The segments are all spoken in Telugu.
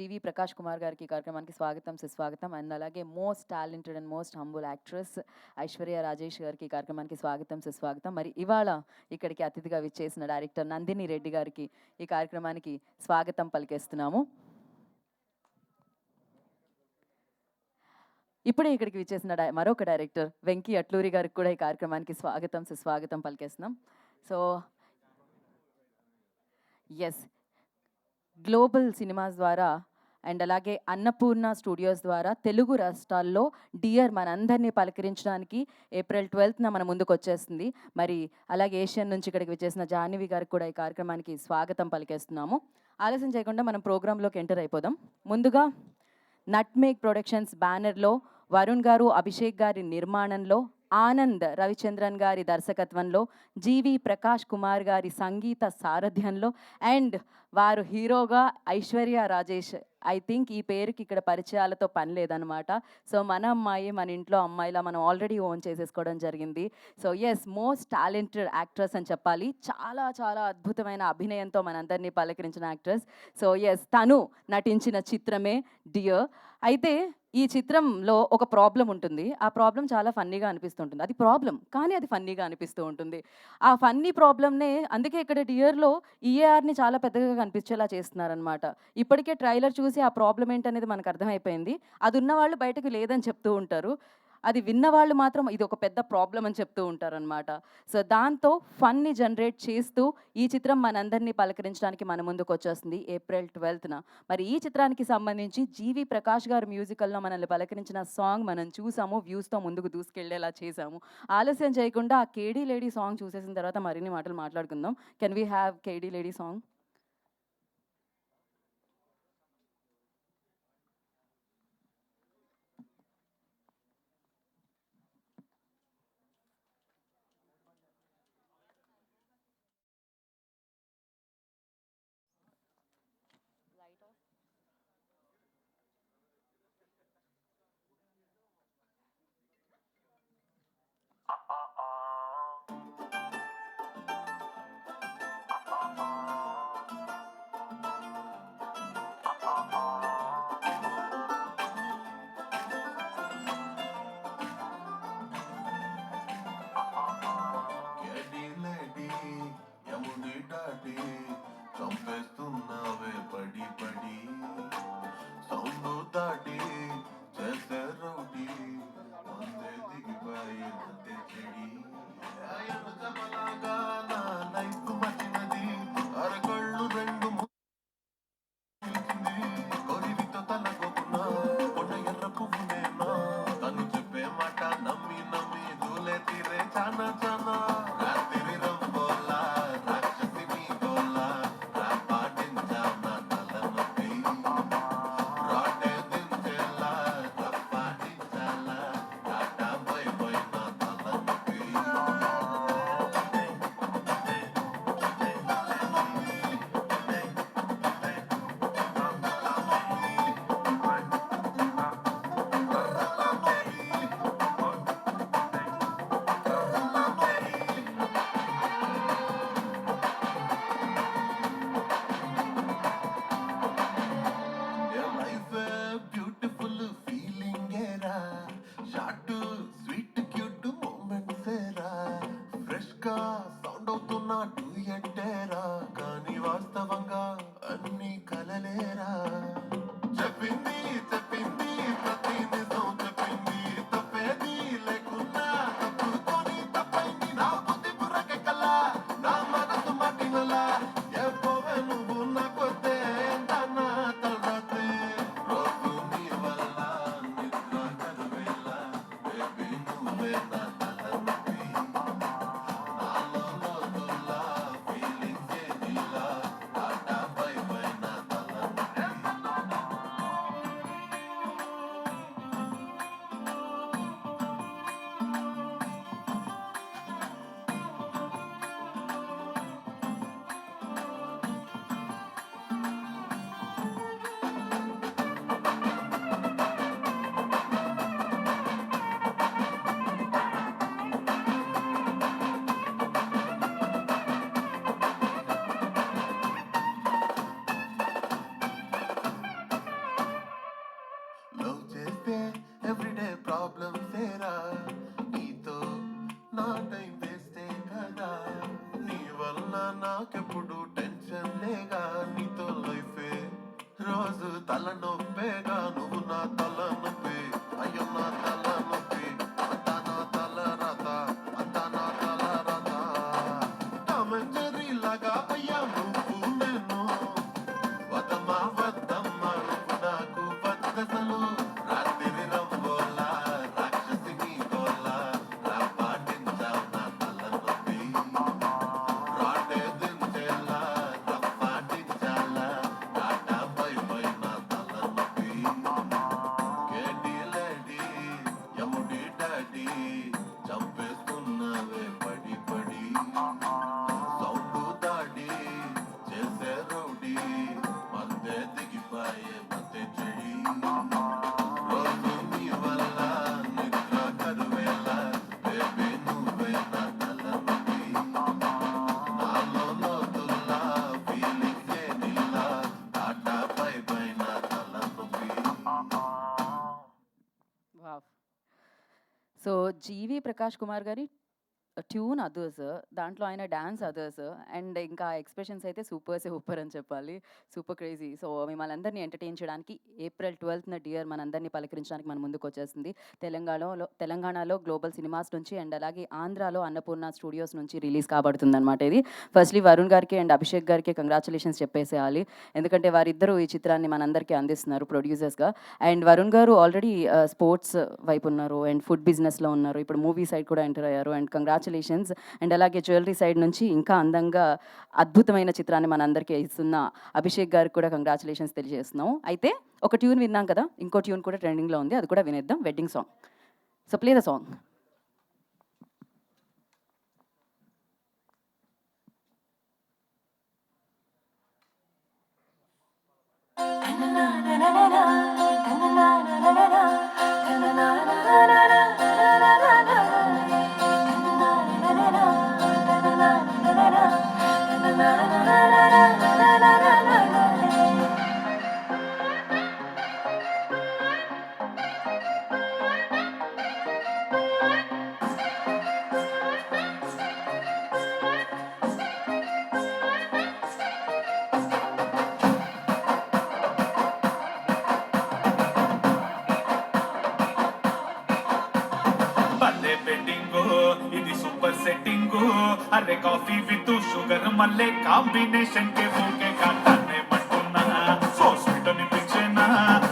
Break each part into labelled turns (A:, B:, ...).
A: జీవి ప్రకాష్ కుమార్ గారికి కార్యక్రమానికి స్వాగతం సుస్వాగతం. అండ్ అలాగే most talented and most humble actress Aishwarya Rajesh గారికి కార్యక్రమానికి స్వాగతం సుస్వాగతం. మరి ఇవాళ ఇక్కడికి అతిథిగా విచ్చేసిన డైరెక్టర్ నందిని రెడ్డి గారికి ఈ కార్యక్రమానికి స్వాగతం పలికేస్తున్నాము. ఇప్పుడే ఇక్కడికి విచ్చేసిన మరొక డైరెక్టర్ వెంకీ అట్లూరి గారికి కూడా ఈ కార్యక్రమానికి స్వాగతం సుస్వాగతం పలికేస్తున్నాం. సో ఎస్, గ్లోబల్ సినిమాస్ ద్వారా అండ్ అలాగే అన్నపూర్ణ స్టూడియోస్ ద్వారా తెలుగు రాష్ట్రాల్లో డియర్ మనందరినీ పలకరించడానికి ఏప్రిల్ 12న మన ముందుకు వచ్చేస్తుంది. మరి అలాగే ఏషియన్ నుంచి ఇక్కడికి వచ్చేసిన జాహ్నవి గారికి కూడా ఈ కార్యక్రమానికి స్వాగతం పలికేస్తున్నాము. ఆలస్యం చేయకుండా మనం ప్రోగ్రాంలోకి ఎంటర్ అయిపోదాం. ముందుగా నట్మేక్ ప్రొడక్షన్స్ బ్యానర్లో వరుణ్ గారు, అభిషేక్ గారి నిర్మాణంలో, ఆనంద్ రవిచంద్రన్ గారి దర్శకత్వంలో, జీవి ప్రకాష్ కుమార్ గారి సంగీత సారథ్యంలో అండ్ వారు హీరోగా ఐశ్వర్య రాజేష్. ఐ థింక్ ఈ పేరుకి ఇక్కడ పరిచయాలతో పని లేదనమాట. సో మన అమ్మాయి మన ఇంట్లో అమ్మాయిలా మనం ఆల్రెడీ ఓన్ చేసేసుకోవడం జరిగింది. So yes, most talented actress అని చెప్పాలి. చాలా చాలా అద్భుతమైన అభినయంతో మనందరినీ పలకరించిన యాక్ట్రెస్. సో ఎస్, తను నటించిన చిత్రమే డియర్. అయితే ఈ చిత్రంలో ఒక ప్రాబ్లం ఉంటుంది. ఆ ప్రాబ్లం చాలా ఫన్నీగా అనిపిస్తుంటుంది. అది ప్రాబ్లం కానీ అది ఫన్నీగా అనిపిస్తూ ఉంటుంది. ఆ ఫన్నీ ప్రాబ్లమ్నే అందుకే ఇక్కడ డియర్లో ఈఏఆర్ని చాలా పెద్దగా కనిపించేలా చేస్తున్నారనమాట. ఇప్పటికే ట్రైలర్ చూసి ఆ ప్రాబ్లం ఏంటనేది మనకు అర్థమైపోయింది. అది ఉన్న వాళ్ళు బయటకు లేదని చెప్తూ ఉంటారు, అది విన్నవాళ్ళు మాత్రం ఇది ఒక పెద్ద ప్రాబ్లం అని చెప్తూ ఉంటారనమాట. సో దాంతో ఫన్ని జనరేట్ చేస్తూ ఈ చిత్రం మనందరినీ పలకరించడానికి మన ముందుకు వచ్చేస్తుంది ఏప్రిల్ 12న. మరి ఈ చిత్రానికి సంబంధించి జీవి ప్రకాష్ గారు మ్యూజికల్లో మనల్ని పలకరించిన సాంగ్ మనం చూసాము, వ్యూస్తో ముందుకు దూసుకెళ్లేలా చేసాము. ఆలస్యం చేయకుండా ఆ కేడీ లేడీ సాంగ్ చూసేసిన తర్వాత మరిన్ని మాటలు మాట్లాడుకుందాం. కెన్ వీ హ్యావ్ కేడీ లేడీ సాంగ్?
B: చంపేస్తున్నావే పడి పడి సౌండ్ దాటి చేసే రౌడీ అందే దిగిపోయి అంతే చెడి చమలాగా నా లైఫ్ మచ్చినది అరకళ్ళు రెండు కొరివితో తలకోకున్నా కొండ ఎర్ర పువ్వు నేనా తను చెప్పే మాట నమ్మి నమ్మి దూలే తీరే చానా చానా రాత్రి రంబోలా రాక్షసి మీ గోలా రాపా తలనొప్పేగా నువ్వు నా తలనొప్పి అయ్యో నా తలనొప్పి అంతా నా తల రథ అంతా నా తల రథ టామెంజరీ లాగా అయ్యా నువ్వు నేను వదమ్మా వద్దమ్మా నువ్వు నాకు బద్దసలు రాత్రి రంగోలా రాక్షసిని గోలా రా పాటించావు నా తలనొప్పి రాటే దించేలా రా పాటించాలా టాటా పై పై నా తలనొప్పి కేటీ లేడీ యముడి డాడీ చంపేస్తున్నావే పడి పడి సౌండు దాడి చేసే రౌడీ మందే దిగిపాయే మధ్య చెడి రోజు నీ వల్ల నిద్ర కరువేలా బేబీ నువ్వే నా తలనొప్పి నాలో లోతుల్లా ఫీలింగ్ ఏదిల్లా టాటా పై పై నా తలనొప్పి
A: వావ్! సో, జీవి ప్రకాష్ కుమార్ గారి ట్యూన్ అదర్స్, దాంట్లో ఆయన డాన్స్ అదర్స్, అండ్ ఇంకా ఎక్స్‌ప్రెషన్స్ అయితే సూపర్ అని చెప్పాలి. Super crazy. సో, మిమ్మల్ని అందరిని ఎంటర్‌టైన్ చేయడానికి ఏప్రిల్ 12న డియర్ మనందరిని పలకరించడానికి మన ముందుకొచ్చేసింది. తెలంగాణలో గ్లోబల్ సినిమాస్ నుంచి అండ్ అలాగే ఆంధ్రాలో అన్నపూర్ణ స్టూడియోస్ నుంచి రిలీజ్ కాబడుతుందనమాట ఇది. ఫస్ట్‌లీ వరుణ్ గారికి అండ్ అభిషేక్ గారికి కంగ్రాచులేషన్స్ చెప్పేసేయాలి. ఎందుకంటే వారిద్దరూ ఈ చిత్రాన్ని మనందరికీ అందిస్తున్నారు ప్రొడ్యూసర్స్‌గా. అండ్ వరుణ్ గారు ఆల్రెడీ స్పోర్ట్స్ వైపు ఉన్నారు అండ్ ఫుడ్ బిజినెస్‌లో ఉన్నారు. ఇప్పుడు మూవీ సైడ్ కూడా ఎంటర్ అయ్యారు. And congratulations. అండ్ అలాగే జ్యువెలరీ సైడ్ నుంచి ఇంకా అందంగా అద్భుతమైన చిత్రాన్ని మనందరికీ ఇస్తున్న అభిషేక్ గారికి కూడా కంగ్రాచులేషన్స్ తెలియజేస్తున్నాం. అయితే ఒక ట్యూన్ విన్నాం కదా, ఇంకో ట్యూన్ కూడా ట్రెండింగ్‌లో ఉంది. అది కూడా వినేద్దాం, wedding song. So play the song.
C: భలే బెట్టింగు ఇది సూపర్ సెట్టింగు అరే కాఫీ విత్ షుగర్ మల్లే కాంబినేషన్ కే ఊకే కాటానే పట్టున్నా సో స్వీట్ అనిపించేనా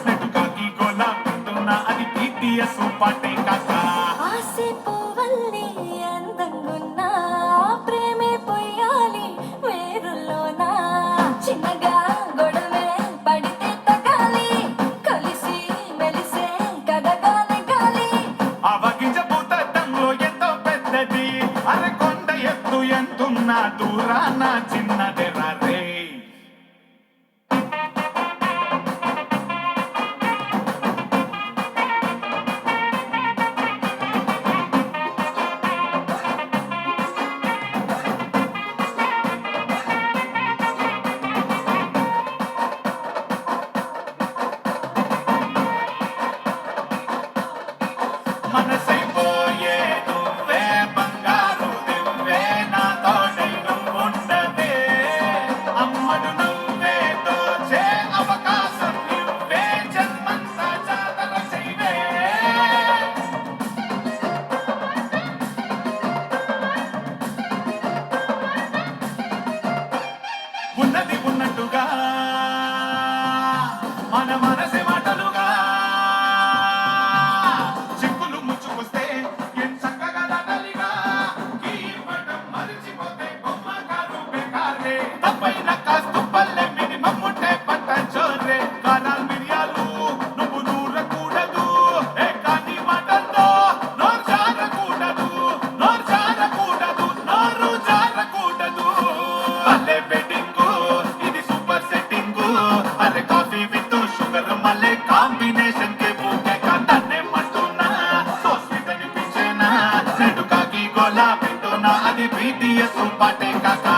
C: నెట్టు కాకి గోలా పెట్టున్నా అది BTS పాటే కాకా
D: ఆసే పువ్వల్లి అందంగున్నా ప్రేమే పొయ్యాలి వేరులోనా చిన్నగా గొడవే పడితే తగాలి కలిసి మెలిసే కడగాలి గాలి
C: అవగించబూతంలో ఎంతో పెద్దది అరే కొండ ఎత్తు ఎంతున్నా దూరాన చిన్నదెరా రే మనసైపోయే నువ్వే బంగారు దివ్వే నా తోడై నువ్వుండవే అమ్మడు నువ్వే దోచే అవకాశం నువ్వే జన్మంతా జాతర చేయవే ఉన్నది ఉన్నట్టుగా మన మనసే మాటలుగా చిక్కులు ముచ్చుకొస్తే ఏం చక్కగా దాటాలిగా ఈ పటం మరిచిపోతే బొమ్మ కారు బేకారే తప్పైన కాస్తు పల్లె మినిమం ఉంటే పట్ట జోరే కారాలు మిరియాలు నువ్వు నూరకూడదు ఏ కాని మాటల్లో నోరు జారకూడదు నోరు జారకూడదు నోరు జారకూడదు భలే బెట్టింగు ఇది సూపర్ సెట్టింగు అరే కాఫీ విత్ షుగర్ మల్లే కాంబినేషన్ కే బూకే కాటానే మట్టున్నా సో స్వీట్ అనిపించేనా నెట్టు కాకి గోలా పెట్టున్నా అది BTS పాటే కాకా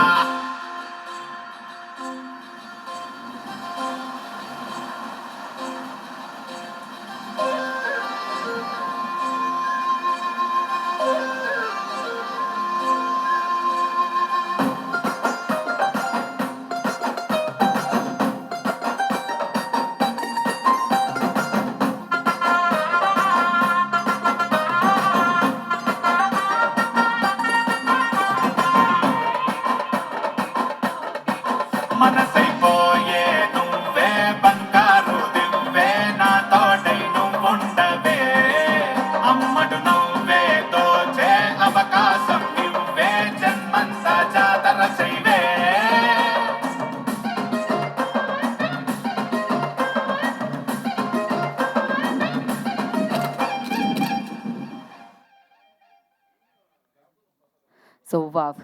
A: సో వావ్,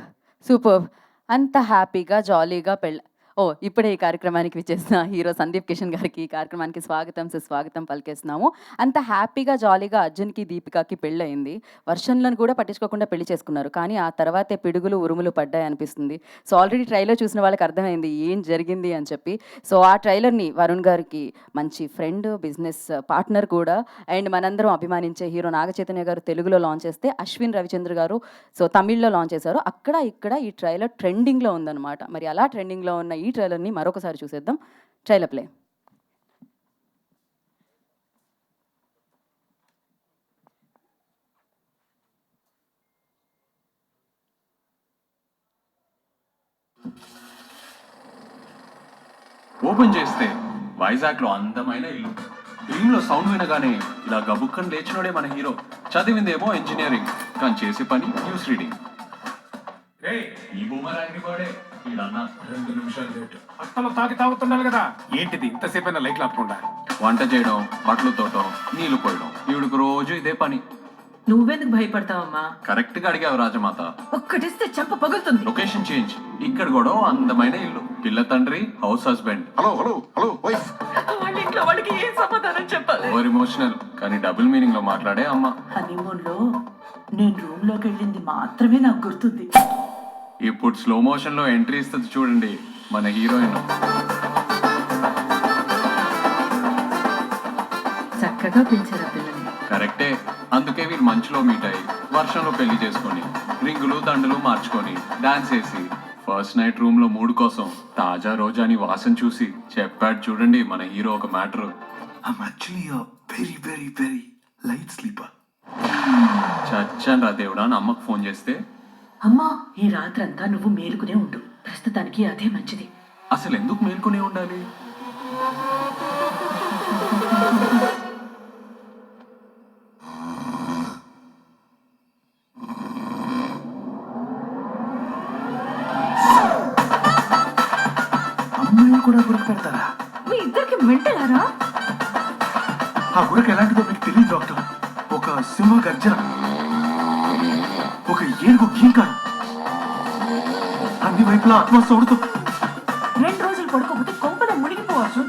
A: సూపర్. అంత హ్యాపీగా జాలీగా ఇప్పుడే ఈ కార్యక్రమానికి విచ్చేసిన హీరో సందీప్ కిషన్ గారికి ఈ కార్యక్రమానికి స్వాగతం సుస్వాగతం పలికేస్తున్నాము. అంత హ్యాపీగా జాలీగా అర్జున్కి దీపికకి పెళ్ళయింది. వర్షంలను కూడా పట్టించుకోకుండా పెళ్లి చేసుకున్నారు. కానీ ఆ తర్వాతే పిడుగులు ఉరుములు పడ్డాయి అనిపిస్తుంది. సో ఆల్రెడీ ట్రైలర్ చూసిన వాళ్ళకి అర్థమైంది ఏం జరిగింది అని చెప్పి. సో ఆ ట్రైలర్ని వరుణ్ గారికి మంచి ఫ్రెండ్, బిజినెస్ పార్ట్నర్ కూడా, అండ్ మనందరం అభిమానించే హీరో నాగ చైతన్య గారు తెలుగులో లాంచ్ చేస్తే అశ్విన్ రవిచంద్ర గారు సో తమిళ్లో లాంచ్ చేశారు. అక్కడ ఇక్కడ ఈ ట్రైలర్ ట్రెండింగ్లో ఉందన్నమాట. మరి అలా ట్రెండింగ్లో ఉన్న ఈ ట్రైలర్ని మరొకసారి చూసేద్దాం. Trailer play.
E: ఓపెన్ చేస్తే వైజాగ్లో అందమైన ఇల్లు. డ్రీమ్లో సౌండ్ వినగానే ఇలా గబుక్కని లేచినోడే మన హీరో. చదివిందేమో ఇంజనీరింగ్, కానీ చేసే పని న్యూస్ రీడింగ్. ఈ బొమ్మరాంగి వాడే వీళ్ళన్నా
C: 2 నిమిషాలు లేటు. అత్తలో తాగుతుండాలి కదా, ఏంటిది ఇంతసేపు అయినా లైట్లు ఆపకుండా?
E: వంట చేయడం, బట్టలు తోటం, నీళ్లు పోయడం, ఈవిడికి రోజు ఇదే పని.
F: నువ్వెందుకు భయపడతావమ్మా?
E: కరెక్ట్ గా అడిగావు రాజమాత.
F: ఒక్కటిస్తే చెంప పగులుతుంది.
E: Location change. ఇక్కడ కూడా అందమైన ఇల్లు, పిల్ల తండ్రి, house husband.
B: Hello hello hello wife.
F: వాళ్ళ ఇంట్లో వాళ్ళకి ఏం సమాధానం చెప్పాలి?
E: ఓవర్ ఎమోషనల్ కానీ డబుల్ మీనింగ్ లో మాట్లాడే అమ్మ.
F: హనీమూన్ లో నేను రూమ్ లోకి వెళ్ళింది మాత్రమే నాకు గుర్తుంది.
E: ఇప్పుడు స్లో మోషన్ లో ఎంట్రీ ఇస్తుంది చూడండి మన హీరోయిన్.
F: చక్కగా పెంచారా పిల్లని.
E: కరెక్టే. అందుకే వీళ్ళు మంచులో మీట్ అయ్యి వర్షంలో పెళ్లి చేసుకొని రింగులు దండలు మార్చుకొని డాన్స్ వేసి ఫస్ట్ నైట్ రూమ్ లో మూడు కోసం తాజా రోజాని వాసన చూసి చెప్పాడు చూడండి మన హీరో ఒక matter.
C: I'm actually a very light sleeper.
E: చచ్చాను రా దేవుడా అని అమ్మకు ఫోన్ చేస్తే,
F: అమ్మా ఈ రాత్రంతా నువ్వు మేలుకునే ఉండు, ప్రస్తుతానికి అదే మంచిది.
E: అసలు ఎందుకు మేల్కొనే ఉండాలి?
C: అమ్మాయిలు కూడా గురకు పెడతారా?
F: మీ ఇద్దరికి మెంటలారా?
C: ఆ గురకు ఎలాంటిదో మీకు తెలియదు డాక్టర్. ఒక సింహ గర్జన, ఒక ఏనుగు గీంకారం, అన్ని వైపులా ఆత్మ సౌడుతూ
F: 2 రోజులు పడుకోకపోతే కొంపల మునిగిపోవచ్చు.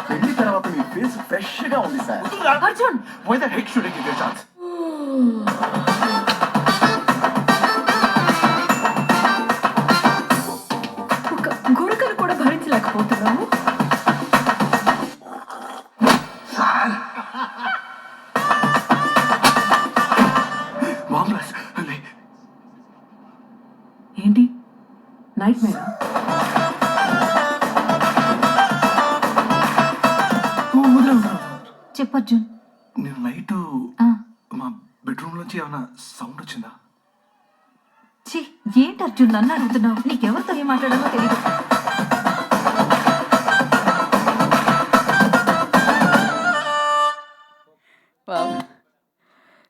C: పెళ్లి తర్వాత మీ ఫేస్ ఫ్రెష్ గా ఉంది sir.
F: Arjun
C: Why the heck should I give you a chance?
F: ఒక గురకలు కూడా భరించలేకపోతున్నావు.
C: Marvelous.
F: ఏంటి నైట్ మేరా? చెప్పు అర్జున్.
C: నేను నైట్ మా బెడ్రూమ్ నుంచి ఏమైనా సౌండ్ వచ్చిందా?
F: ఛీ, ఏంటి అర్జున్ నన్ను అడుగుతున్నావు? నీకెవరితో ఏం మాట్లాడాలో తెలియదు.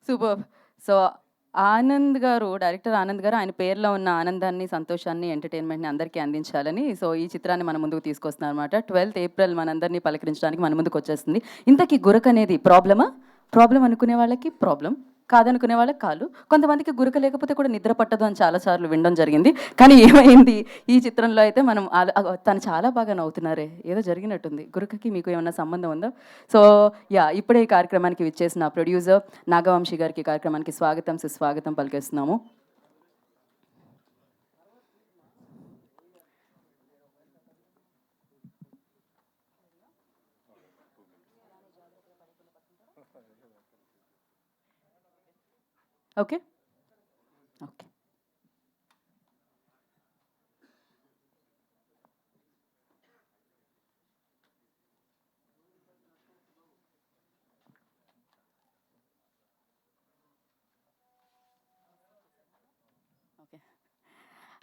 A: సూపర్. సో ఆనంద్ గారు, డైరెక్టర్ ఆనంద్ గారు ఆయన పేరులో ఉన్న ఆనందాన్ని, సంతోషాన్ని, ఎంటర్టైన్మెంట్ని అందరికీ అందించాలని సో ఈ చిత్రాన్ని మన ముందుకు తీసుకొస్తున్నారు అనమాట. 12th ఏప్రిల్ మనందరినీ పలకరించడానికి మన ముందుకు వచ్చేస్తుంది. ఇంతకీ గురక అనేది ప్రాబ్లం అనుకునే వాళ్ళకి ప్రాబ్లం, కాదనుకునే వాళ్ళకి కాదు. కొంతమందికి గురక లేకపోతే కూడా నిద్ర పట్టదు అని చాలాసార్లు వినడం జరిగింది. కానీ ఏమైంది ఈ చిత్రంలో అయితే మనం తను చాలా బాగా నవ్వుతున్నారే, ఏదో జరిగినట్టుంది. గురకకి మీకు ఏమైనా సంబంధం ఉందా? సో ఇప్పుడే ఈ కార్యక్రమానికి విచ్చేసిన ప్రొడ్యూసర్ నాగవంశీ గారికి కార్యక్రమానికి స్వాగతం సుస్వాగతం పలికేస్తున్నాము. ఓకే.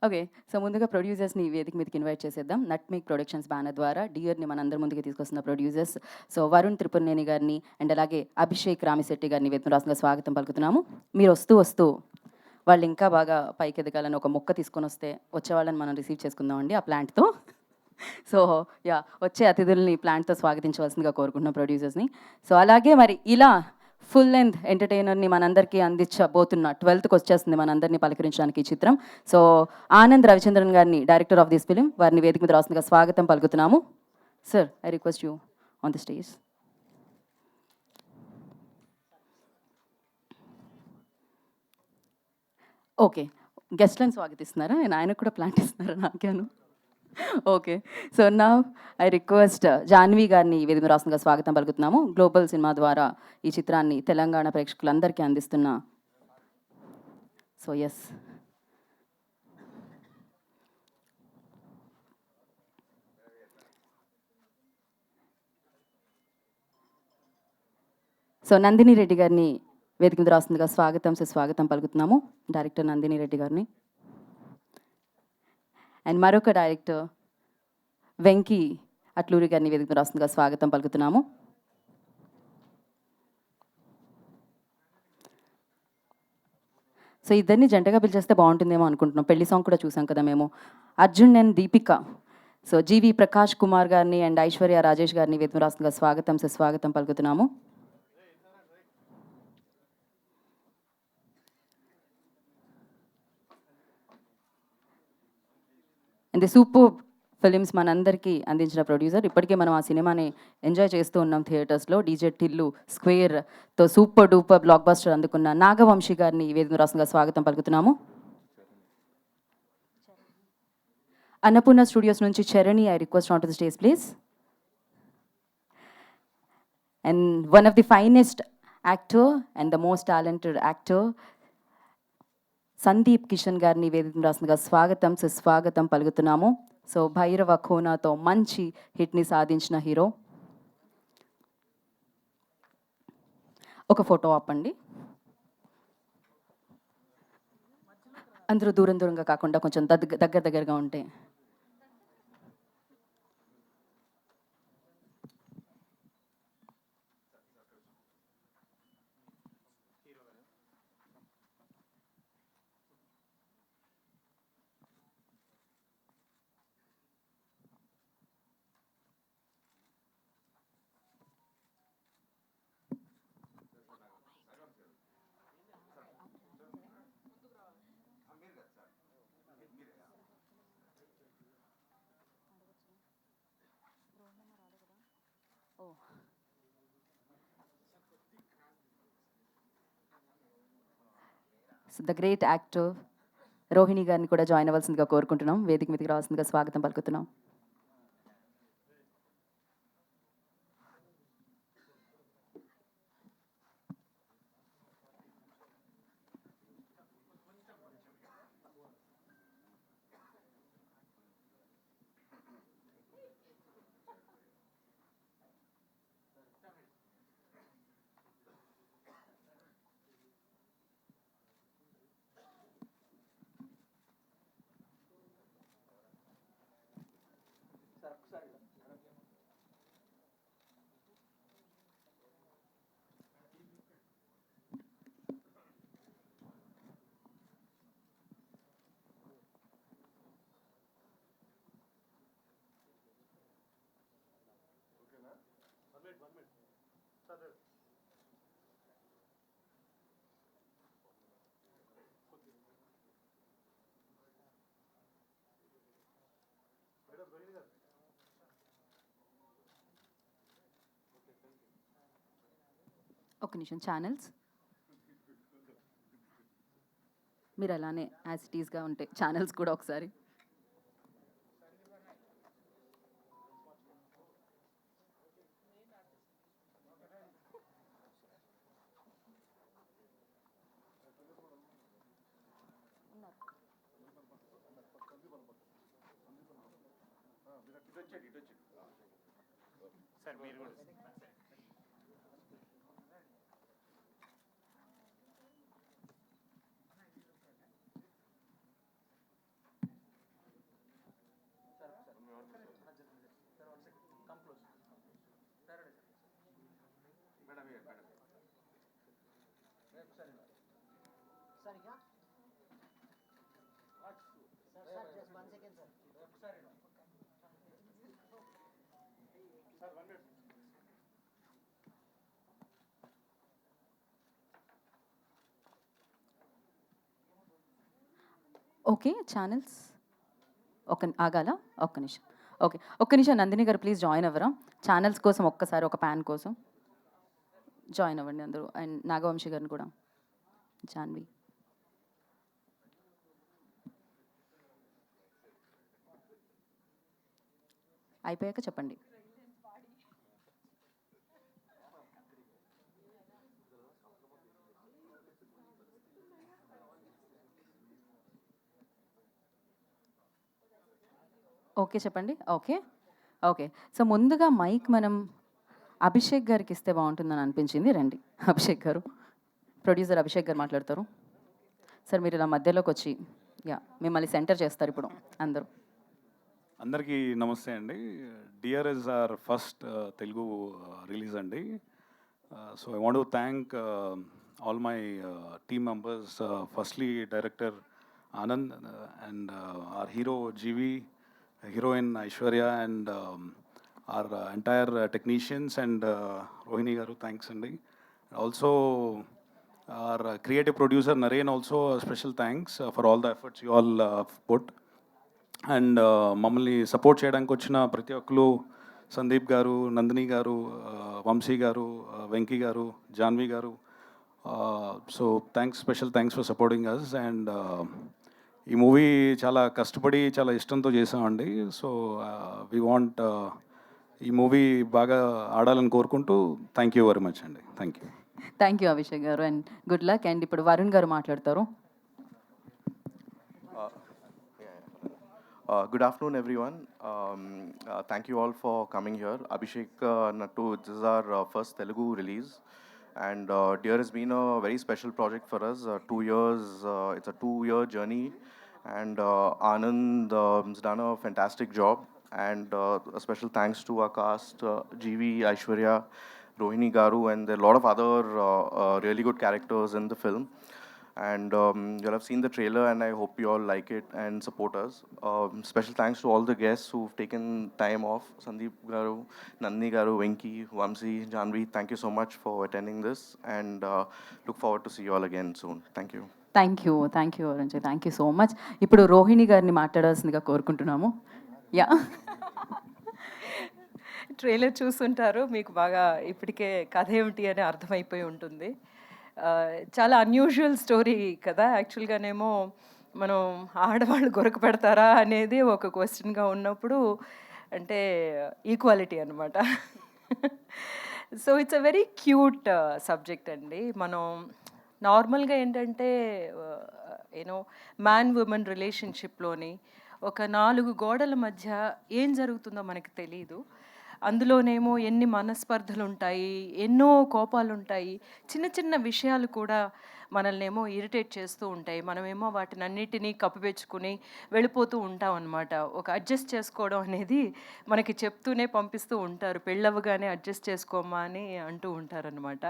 A: ఓకే. సో ముందుగా ప్రొడ్యూసర్స్ని వేదిక మీదకి ఇన్వైట్ చేసేద్దాం. నట్మేక్ ప్రొడక్షన్స్ బ్యానర్ ద్వారా డియర్ని మనందరి ముందుకు తీసుకొస్తున్న ప్రొడ్యూసర్స్ సో వరుణ్ త్రిపురనేని గారిని అండ్ అలాగే అభిషేక్ రామిశెట్టి గారిని వేదికరాసంగా స్వాగతం పలుకుతున్నాము. మీరు వస్తూ వాళ్ళు ఇంకా బాగా పైకి ఎదగాలని ఒక మొక్క తీసుకొని వచ్చే వాళ్ళని మనం రిసీవ్ చేసుకుందామండి ఆ ప్లాంట్తో. సో వచ్చే అతిథుల్ని ప్లాంట్తో స్వాగతించవలసిందిగా కోరుకుంటున్నాం ప్రొడ్యూసర్స్ని. సో అలాగే మరి ఇలా ఫుల్ లెంత్ ఎంటర్టైనర్ని మనందరికీ అందించబోతున్న 12th వచ్చేస్తుంది మనందరినీ పలకరించడానికి ఈ చిత్రం. సో ఆనంద్ రవిచంద్రన్ గారిని, డైరెక్టర్ ఆఫ్ దిస్ ఫిలిం, వారిని వేదిక మీద రాస్తుందిగా స్వాగతం పలుకుతున్నాము. Sir, I request you on the stage. Okay, గెస్ట్లను స్వాగతిస్తున్నారా? నేను ఆయనకు కూడా ప్లాంట్ ఇస్తున్నారా? నాకేను. ఓకే, సో నా ఐ రిక్వెస్ట్ జాన్వి గారిని వేదిక రాస్తుందిగా స్వాగతం పలుకుతున్నాము. గ్లోబల్ సినిమా ద్వారా ఈ చిత్రాన్ని తెలంగాణ ప్రేక్షకులందరికీ అందిస్తున్న so yes so Nandini Reddy గారిని వేదిక మీద రాస్తుందిగా స్వాగతం పలుకుతున్నాము, డైరెక్టర్ నందిని రెడ్డి గారిని. అండ్ మరొక డైరెక్టర్ వెంకీ అట్లూరి గారిని వేదిక మీద రాస్తుందిగా స్వాగతం పలుకుతున్నాము. సో ఇద్దరిని జంటగా పిలిచేస్తే బాగుంటుందేమో అనుకుంటున్నాం. పెళ్లి సాంగ్ కూడా చూసాం కదా మేము. అర్జున్ అండ్ దీపిక. సో జీవి ప్రకాష్ కుమార్ గారిని అండ్ ఐశ్వర్య రాజేష్ గారిని వేదిక మీద రాస్తుందిగా స్వాగతం పలుకుతున్నాము. అండ్ ది సూపర్ ఫిలిమ్స్ మనందరికీ అందించిన ప్రొడ్యూసర్, ఇప్పటికే మనం ఆ సినిమాని ఎంజాయ్ చేస్తూ ఉన్నాం థియేటర్స్లో. DJ Tillu స్క్వేర్తో super duper block buster అందుకున్న నాగవంశీ గారిని వేదిక రాష్ట్రంగా స్వాగతం పలుకుతున్నాము. అన్నపూర్ణ స్టూడియోస్ నుంచి Charani, I request on to the stage please. And one of the finest actor and the most talented actor Sandeep Kishan గారిని వేదిక రాస్తుందిగా స్వాగతం పలుకుతున్నాము. సో భైరవ ఖోనాతో మంచి హిట్ని సాధించిన హీరో. ఒక ఫోటో ఆపండి. అందరూ దూరంగా కాకుండా కొంచెం దగ్గరగా ఉంటే. ద గ్రేట్ యాక్టర్ రోహిణి గారిని కూడా జాయిన్ అవ్వాల్సిందిగా కోరుకుంటున్నాం. వేదిక మీదకి రావాల్సిందిగా స్వాగతం పలుకుతున్నాం. ఒక్క నిమిషం, ఛానల్స్ మీరు అలానే యాజ్ ఇట్ ఈస్గా ఉంటే ఛానల్స్ కూడా ఒకసారి. ఓకే ఛానల్స్ ఆగాల ఒక్క నిమిషం. ఓకే ఒక్క నిమిషం నందిని గారు ప్లీజ్ జాయిన్ అవ్వరా. ఛానల్స్ కోసం ఒక్కసారి ఒక ప్యాన్ కోసం జాయిన్ అవ్వండి అందరూ. అండ్ నాగవంశి గారిని కూడా, జాన్వి. అయిపోయాక చెప్పండి. ఓకే చెప్పండి. Okay okay. సో ముందుగా మైక్ మనం అభిషేక్ గారికి ఇస్తే బాగుంటుందని అనిపించింది. రండి అభిషేక్ గారు, ప్రొడ్యూసర్ అభిషేక్ గారు మాట్లాడతారు. సార్ మీరు ఇలా మధ్యలోకి వచ్చి మిమ్మల్ని సెంటర్ చేస్తారు ఇప్పుడు అందరూ.
G: అందరికీ నమస్తే అండి. Dear is our first Telugu release అండి. So I want to thank all my team members. Firstly director Anand and our hero GV, heroine Aishwarya, and our entire technicians and Rohini garu, thanks andi. Also our creative producer Naren, also a special thanks for all the efforts you all put. And మమ్మల్ని సపోర్ట్ చేయడానికి వచ్చిన ప్రతి ఒక్కరు, సందీప్ గారు, నందిని గారు, వంశీ గారు, వెంకీ గారు, జాన్వి గారు, so special thanks for supporting us. And ఈ మూవీ చాలా కష్టపడి చాలా ఇష్టంతో చేసామండి. సో వీ వాంట్ ఈ మూవీ బాగా ఆడాలని కోరుకుంటూ థ్యాంక్ యూ వెరీ మచ్ అండి. థ్యాంక్ యూ
A: అభిషేక్ గారు అండ్ గుడ్ లక్. అండ్ ఇప్పుడు వరుణ్ గారు మాట్లాడతారు.
H: Good afternoon, everyone. Thank you all for coming here. Abhishek Nattu, this is our first Telugu release. And Dear has been a very special project for us. 2 years, it's a 2-year journey. And Anand has done a fantastic job. And a special thanks to our cast, GV, Aishwarya, Rohini Garu, and there are a lot of other really good characters in the film. And you'll have seen the trailer, and I hope you all like it and support us. Special thanks to all the guests who've taken time off. Sandeep Garu, Nandini Garu, Venki, Vamsi, Janvi, thank you so much for attending this, and look forward to see you all again soon. Thank you.
A: Thank you Arun, thank you so much. ఇప్పుడు రోహిణి గారిని మాట్లాడాల్సిందిగా కోరుకుంటున్నాము. యా
I: ట్రైలర్ చూస్తుంటారు, మీకు బాగా ఇప్పటికే కథ ఏమిటి అని అర్థమైపోయి ఉంటుంది. చాలా అన్యూజువల్ స్టోరీ కదా. యాక్చువల్గానేమో మనం ఆడవాళ్ళు గొరక పెడతారా అనేది ఒక క్వశ్చన్గా ఉన్నప్పుడు, అంటే ఈక్వాలిటీ అనమాట. So it's a very cute subject అండి. మనం నార్మల్గా ఏంటంటే యూనో మ్యాన్ ఉమెన్ రిలేషన్షిప్లోని ఒక 4 గోడల మధ్య ఏం జరుగుతుందో మనకు తెలీదు. అందులోనేమో ఎన్ని మనస్పర్ధలు ఉంటాయి, ఎన్నో కోపాలు ఉంటాయి, చిన్న చిన్న విషయాలు కూడా మనల్నేమో ఇరిటేట్ చేస్తూ ఉంటాయి. మనమేమో వాటిని అన్నిటినీ కప్పిపెచ్చుకుని వెళ్ళిపోతూ ఉంటాం అన్నమాట. ఒక అడ్జస్ట్ చేసుకోవడం అనేది మనకి చెప్తూనే పంపిస్తూ ఉంటారు, పెళ్ళవగానే అడ్జస్ట్ చేసుకోమా అని అంటూ ఉంటారనమాట.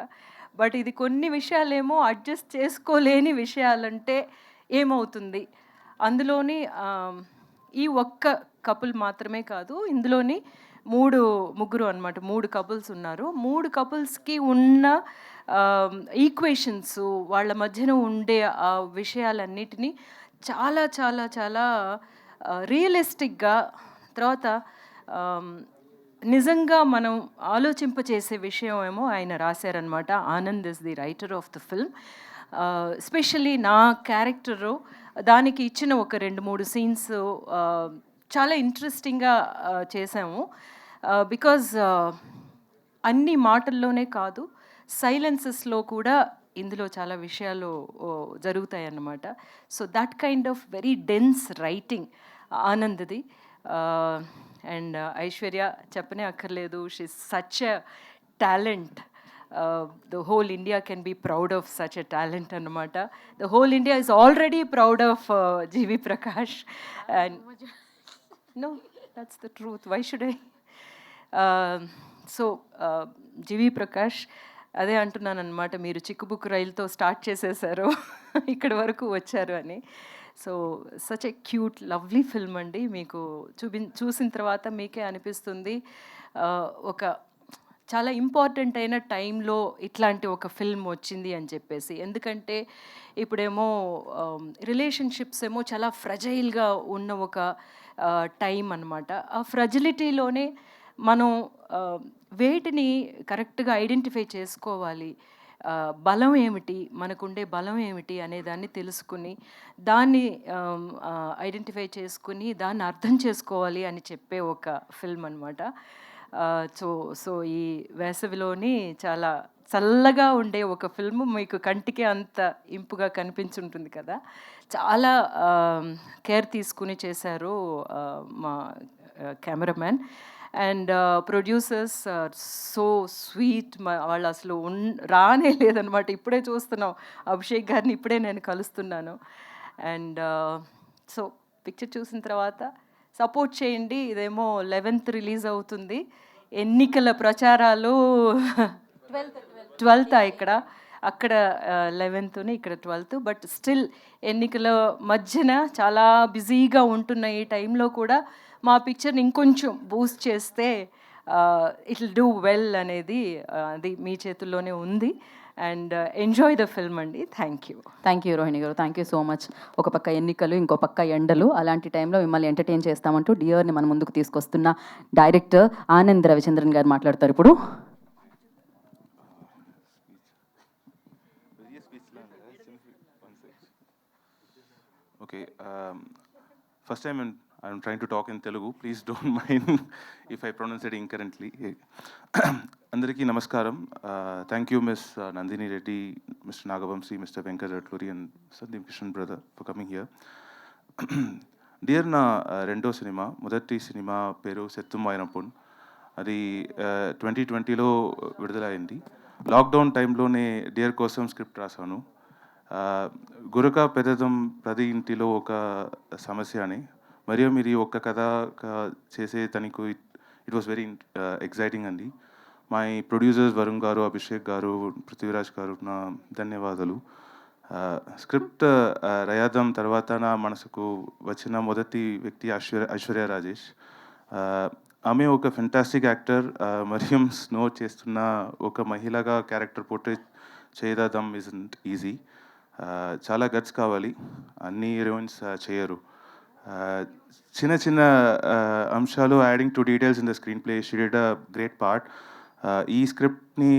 I: బట్ ఇది కొన్ని విషయాలేమో అడ్జస్ట్ చేసుకోలేని విషయాలంటే ఏమవుతుంది, అందులోని ఈ ఒక్క కపుల్ మాత్రమే కాదు, ఇందులోని ముగ్గురు అనమాట, 3 కపుల్స్ ఉన్నారు. 3 కపుల్స్కి ఉన్న ఈక్వేషన్స్, వాళ్ళ మధ్యన ఉండే ఆ విషయాలన్నిటినీ చాలా చాలా చాలా రియలిస్టిక్గా, తర్వాత నిజంగా మనం ఆలోచింపచేసే విషయం ఏమో ఆయన రాశారనమాట. Anand is the writer of the film. Especially నా క్యారెక్టరు దానికి ఇచ్చిన ఒక 2-3 సీన్స్ చాలా ఇంట్రెస్టింగ్గా చేసాము. బికాజ్ అన్ని మాటల్లోనే కాదు, సైలెన్సెస్లో కూడా ఇందులో చాలా విషయాలు జరుగుతాయి అన్నమాట. So that kind of very dense writing ఆనంద్ది. అండ్ ఐశ్వర్య చెప్పనే అక్కర్లేదు, she is such a talent. The whole India can be proud of such a talent అన్నమాట. The whole India is already proud of GV Prakash. And no, that's the truth. Why should I? So GV Prakash, అదే అంటున్నాను అనమాట, మీరు చిక్కుబుక్కు రైలుతో స్టార్ట్ చేసేసారు, ఇక్కడి వరకు వచ్చారు అని. So such a cute lovely film అండి. మీకు చూసిన తర్వాత మీకే అనిపిస్తుంది ఒక చాలా ఇంపార్టెంట్ అయిన టైంలో ఇట్లాంటి ఒక ఫిల్మ్ వచ్చింది అని చెప్పేసి. ఎందుకంటే ఇప్పుడేమో రిలేషన్షిప్స్ ఏమో చాలా ఫ్రజైల్గా ఉన్న ఒక టైం అనమాట. ఆ ఫ్రజిలిటీలోనే మనం వేటిని కరెక్ట్గా ఐడెంటిఫై చేసుకోవాలి, బలం ఏమిటి, మనకుండే బలం ఏమిటి అనేదాన్ని తెలుసుకుని దాన్ని ఐడెంటిఫై చేసుకుని దాన్ని అర్థం చేసుకోవాలి అని చెప్పే ఒక ఫిల్మ్ అనమాట. సో సో ఈ వేసవిలోని చాలా చల్లగా ఉండే ఒక ఫిల్మ్ మీకు కంటికి అంత ఇంపుగా కనిపించుంటుంది కదా. చాలా కేర్ తీసుకుని చేశారు మా cameraman. And producers so sweet. వాళ్ళు అసలు రానే లేదనమాట. ఇప్పుడే చూస్తున్నాం అభిషేక్ గారిని, ఇప్పుడే నేను కలుస్తున్నాను. అండ్ సో పిక్చర్ చూసిన తర్వాత సపోర్ట్ చేయండి. ఇదేమో 11th రిలీజ్ అవుతుంది. ఎన్నికల ప్రచారాలు 12th ఇక్కడ, అక్కడ 11th ఇక్కడ 12th. బట్ స్టిల్ ఎన్నికల మధ్యన చాలా బిజీగా ఉంటున్న ఈ టైంలో కూడా మా పిక్చర్ని ఇంకొంచెం బూస్ట్ చేస్తే ఇట్ విల్ డూ వెల్ అనేది అది మీ చేతుల్లోనే ఉంది. అండ్ ఎంజాయ్ ద ఫిల్మ్ అండి. Thank you.
A: Thank you Rohini గారు, థ్యాంక్ యూ సో మచ్. ఒక పక్క ఎన్నికలు, ఇంకో పక్క ఎండలు, అలాంటి టైంలో మిమ్మల్ని ఎంటర్టైన్ చేస్తామంటూ డియర్ని మన ముందుకు తీసుకొస్తున్న డైరెక్టర్ ఆనంద్ రవిచంద్రన్ గారు మాట్లాడతారు ఇప్పుడు.
J: Okay, first time I'm trying to talk in Telugu. Please don't mind if I pronounce it incorrectly. Andariki namaskaram. Thank you, Miss Nandini Reddy, Mr. Nagavamsi, Mr. Venkat Atluri, and Sandeep Kishan brother for coming here. Dear na rendo cinema, మొదటి సినిమా పేరు సెత్తుం వైరంపున్. అది 2020లో విడుదలైంది. లాక్డౌన్ టైంలోనే డియర్ కోసం స్క్రిప్ట్ రాశాను. గురక పెదదం ప్రతి ఇంటిలో ఒక సమస్య అని, మరియు మీరు ఒక్క కథ చేసే తనకు ఇట్ వాస్ వెరీ ఎక్సైటింగ్ అండి. మై ప్రొడ్యూసర్స్ వరుణ్ గారు, అభిషేక్ గారు, పృథ్వీరాజ్ గారు, నా ధన్యవాదాలు. స్క్రిప్ట్ రయాదం తర్వాత నా మనసుకు వచ్చిన మొదటి వ్యక్తి ఐశ్వర్య రాజేష్. ఆమె ఒక ఫెంటాస్టిక్ యాక్టర్. మరియం స్నో చేస్తున్న ఒక మహిళగా క్యారెక్టర్ పోర్ట్రేట్ చేయడం ఇజంట్ ఈజీ. చాలా గట్స్ కావాలి, అన్ని హీరోయిన్స్ చేయరు. చిన్న చిన్న అంశాలు adding to details in the screen play. She did a great part. ఈ స్క్రిప్ట్ని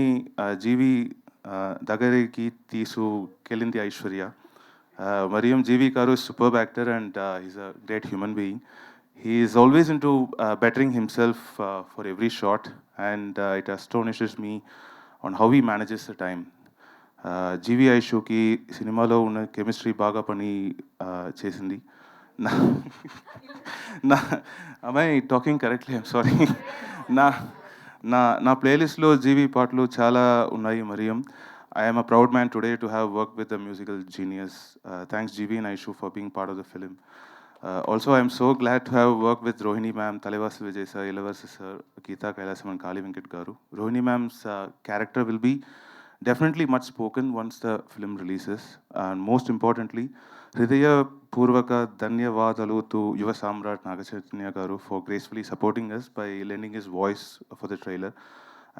J: జీవి దగ్గరికి తీసుకెళ్ళింది ఐశ్వర్య. మరియం జీవి గారు superb actor and he's a great human being. He is always into bettering himself for every shot, and it astonishes me on how he manages the time. జీవి ఐషుకి సినిమాలో ఉన్న కెమిస్ట్రీ బాగా పని చేసింది. నా am I talking correctly? I'm sorry. నా నా నా ప్లేలిస్ట్లో జీవి పాటలు చాలా ఉన్నాయి. Mariam, I am a proud man today to have worked with the musical genius. Thanks Jeevi and Aishu for being part of the film. Also, I am so glad to have worked with Rohini ma'am, Thalevasi Vijay sir, Ilavarsi sir, Geeta Kailasam and Kali Venkat garu. Rohini ma'am's character will be definitely much spoken once the film releases. And most importantly, Hridaya Purvaka Dhanyavadalu to Yuva Samrat Nagachaitanya garu for gracefully supporting us by lending his voice for the trailer.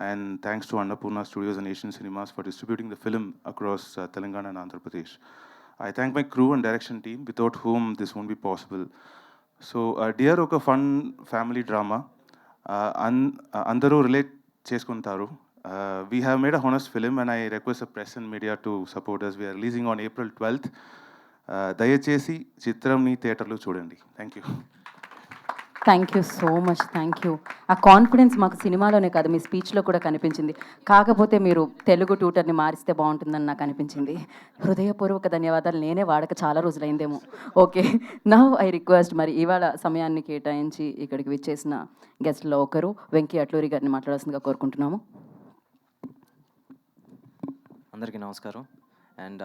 J: And thanks to Annapurna Studios and Asian Cinemas for distributing the film across Telangana and Andhra Pradesh. I thank my crew and direction team, without whom this won't be possible. So, Dear oka fun family drama. Andaru relate cheskuntaru. We have made a honest film and I request the press and media to support us. We are releasing on April 12th. Dayachesi Chitramni theaterlo chudandi. Thank you.
A: Thank you so much, thank you. ఆ కాన్ఫిడెన్స్ మాకు సినిమాలోనే కాదు, మీ స్పీచ్లో కూడా కనిపించింది. కాకపోతే మీరు తెలుగు ట్యూటర్ని మారిస్తే బాగుంటుందని నాకు అనిపించింది. హృదయపూర్వక ధన్యవాదాలు. నేనే వాడక చాలా రోజులైందేమో. ఓకే, నౌ ఐ రిక్వెస్ట్, మరి ఇవాళ సమయాన్ని కేటాయించి ఇక్కడికి విచ్చేసిన గెస్ట్లో ఒకరు వెంకీ అట్లూరి గారిని మాట్లాడాల్సిందిగా కోరుకుంటున్నాము.
K: అందరికీ నమస్కారం. అండ్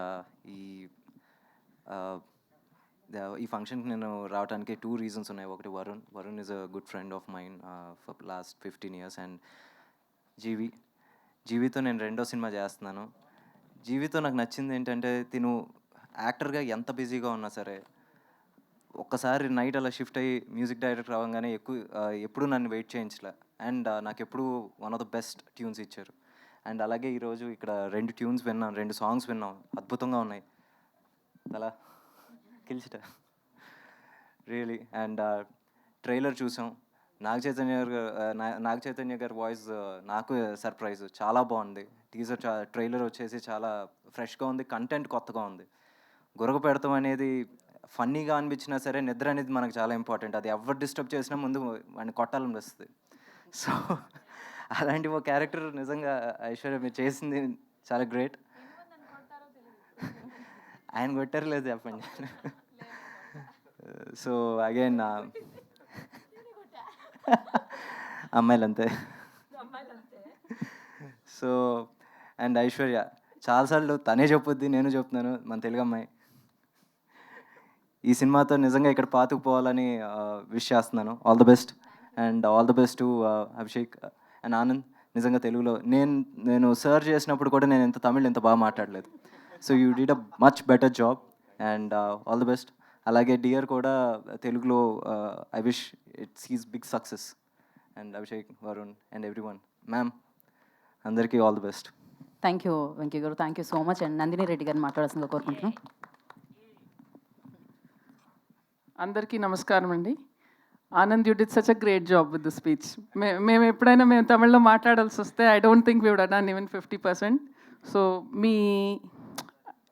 K: ఈ ఫంక్షన్కి నేను రావడానికి 2 reasons ఉన్నాయి. ఒకటి Varun is a good friend of mind for last 15 years. And జీవితో నేను 2వ సినిమా చేస్తున్నాను. జీవితో నాకు నచ్చింది ఏంటంటే, తిను యాక్టర్గా ఎంత బిజీగా ఉన్నా సరే ఒక్కసారి నైట్ అలా షిఫ్ట్ అయ్యి మ్యూజిక్ డైరెక్టర్ అవ్వగానే ఎప్పుడు నన్ను వెయిట్ చేయించలే. అండ్ నాకు ఎప్పుడు one of the best tunes ఇచ్చారు. అండ్ అలాగే ఈరోజు ఇక్కడ 2 ట్యూన్స్ విన్నాం, 2 సాంగ్స్ విన్నాం, అద్భుతంగా ఉన్నాయి. అలా కిల్చిట రియలీ. అండ్ ట్రైలర్ చూసాం. నాగ చైతన్య గారి వాయిస్ నాకు సర్ప్రైజ్, చాలా బాగుంది. టీజర్ ట్రైలర్ వచ్చేసి చాలా ఫ్రెష్గా ఉంది, కంటెంట్ కొత్తగా ఉంది. గురక పెడతాం అనేది ఫన్నీగా అనిపించినా సరే, నిద్ర అనేది మనకు చాలా ఇంపార్టెంట్. అది ఎవరు డిస్టర్బ్ చేసినా ముందు వాడిని కొట్టాలనిపిస్తుంది. సో అలాంటి ఒక క్యారెక్టర్ నిజంగా ఐశ్వర్య మీరు చేసింది చాలా గ్రేట్. ఆయన కొట్టారు లేదు చెప్పండి. సో అగైన్ అమ్మాయిలంతే. సో అండ్ ఐశ్వర్య చాలాసార్లు తనే చెప్పుద్ది, నేను చెప్తున్నాను, మన తెలుగు అమ్మాయి. ఈ సినిమాతో నిజంగా ఇక్కడ పాతుకుపోవాలని విష్ చేస్తున్నాను. All the best. And all the best to Abhishek and Anand. నిజంగా తెలుగులో నేను సర్చ్ చేసినప్పుడు కూడా నేను తమిళ్ ఎంత బాగా మాట్లాడలేదు. So you did a much better job and all the best. అలాగే డియర్ కూడా తెలుగులో I wish it's his big success. And Abhishek, Varun and everyone, ma'am అందరికీ all the best.
A: Thank you Venky garu, thank you so much. And Nandini Reddy గారిని మాట్లాడాల్సిందిగా కోరుకుంటున్నాం.
L: అందరికీ నమస్కారం అండి. Anand, you did such a great job with the speech. మేము ఎప్పుడైనా తమిళ్లో మాట్లాడాల్సి వస్తే I don't think we would done even 50%. So మీ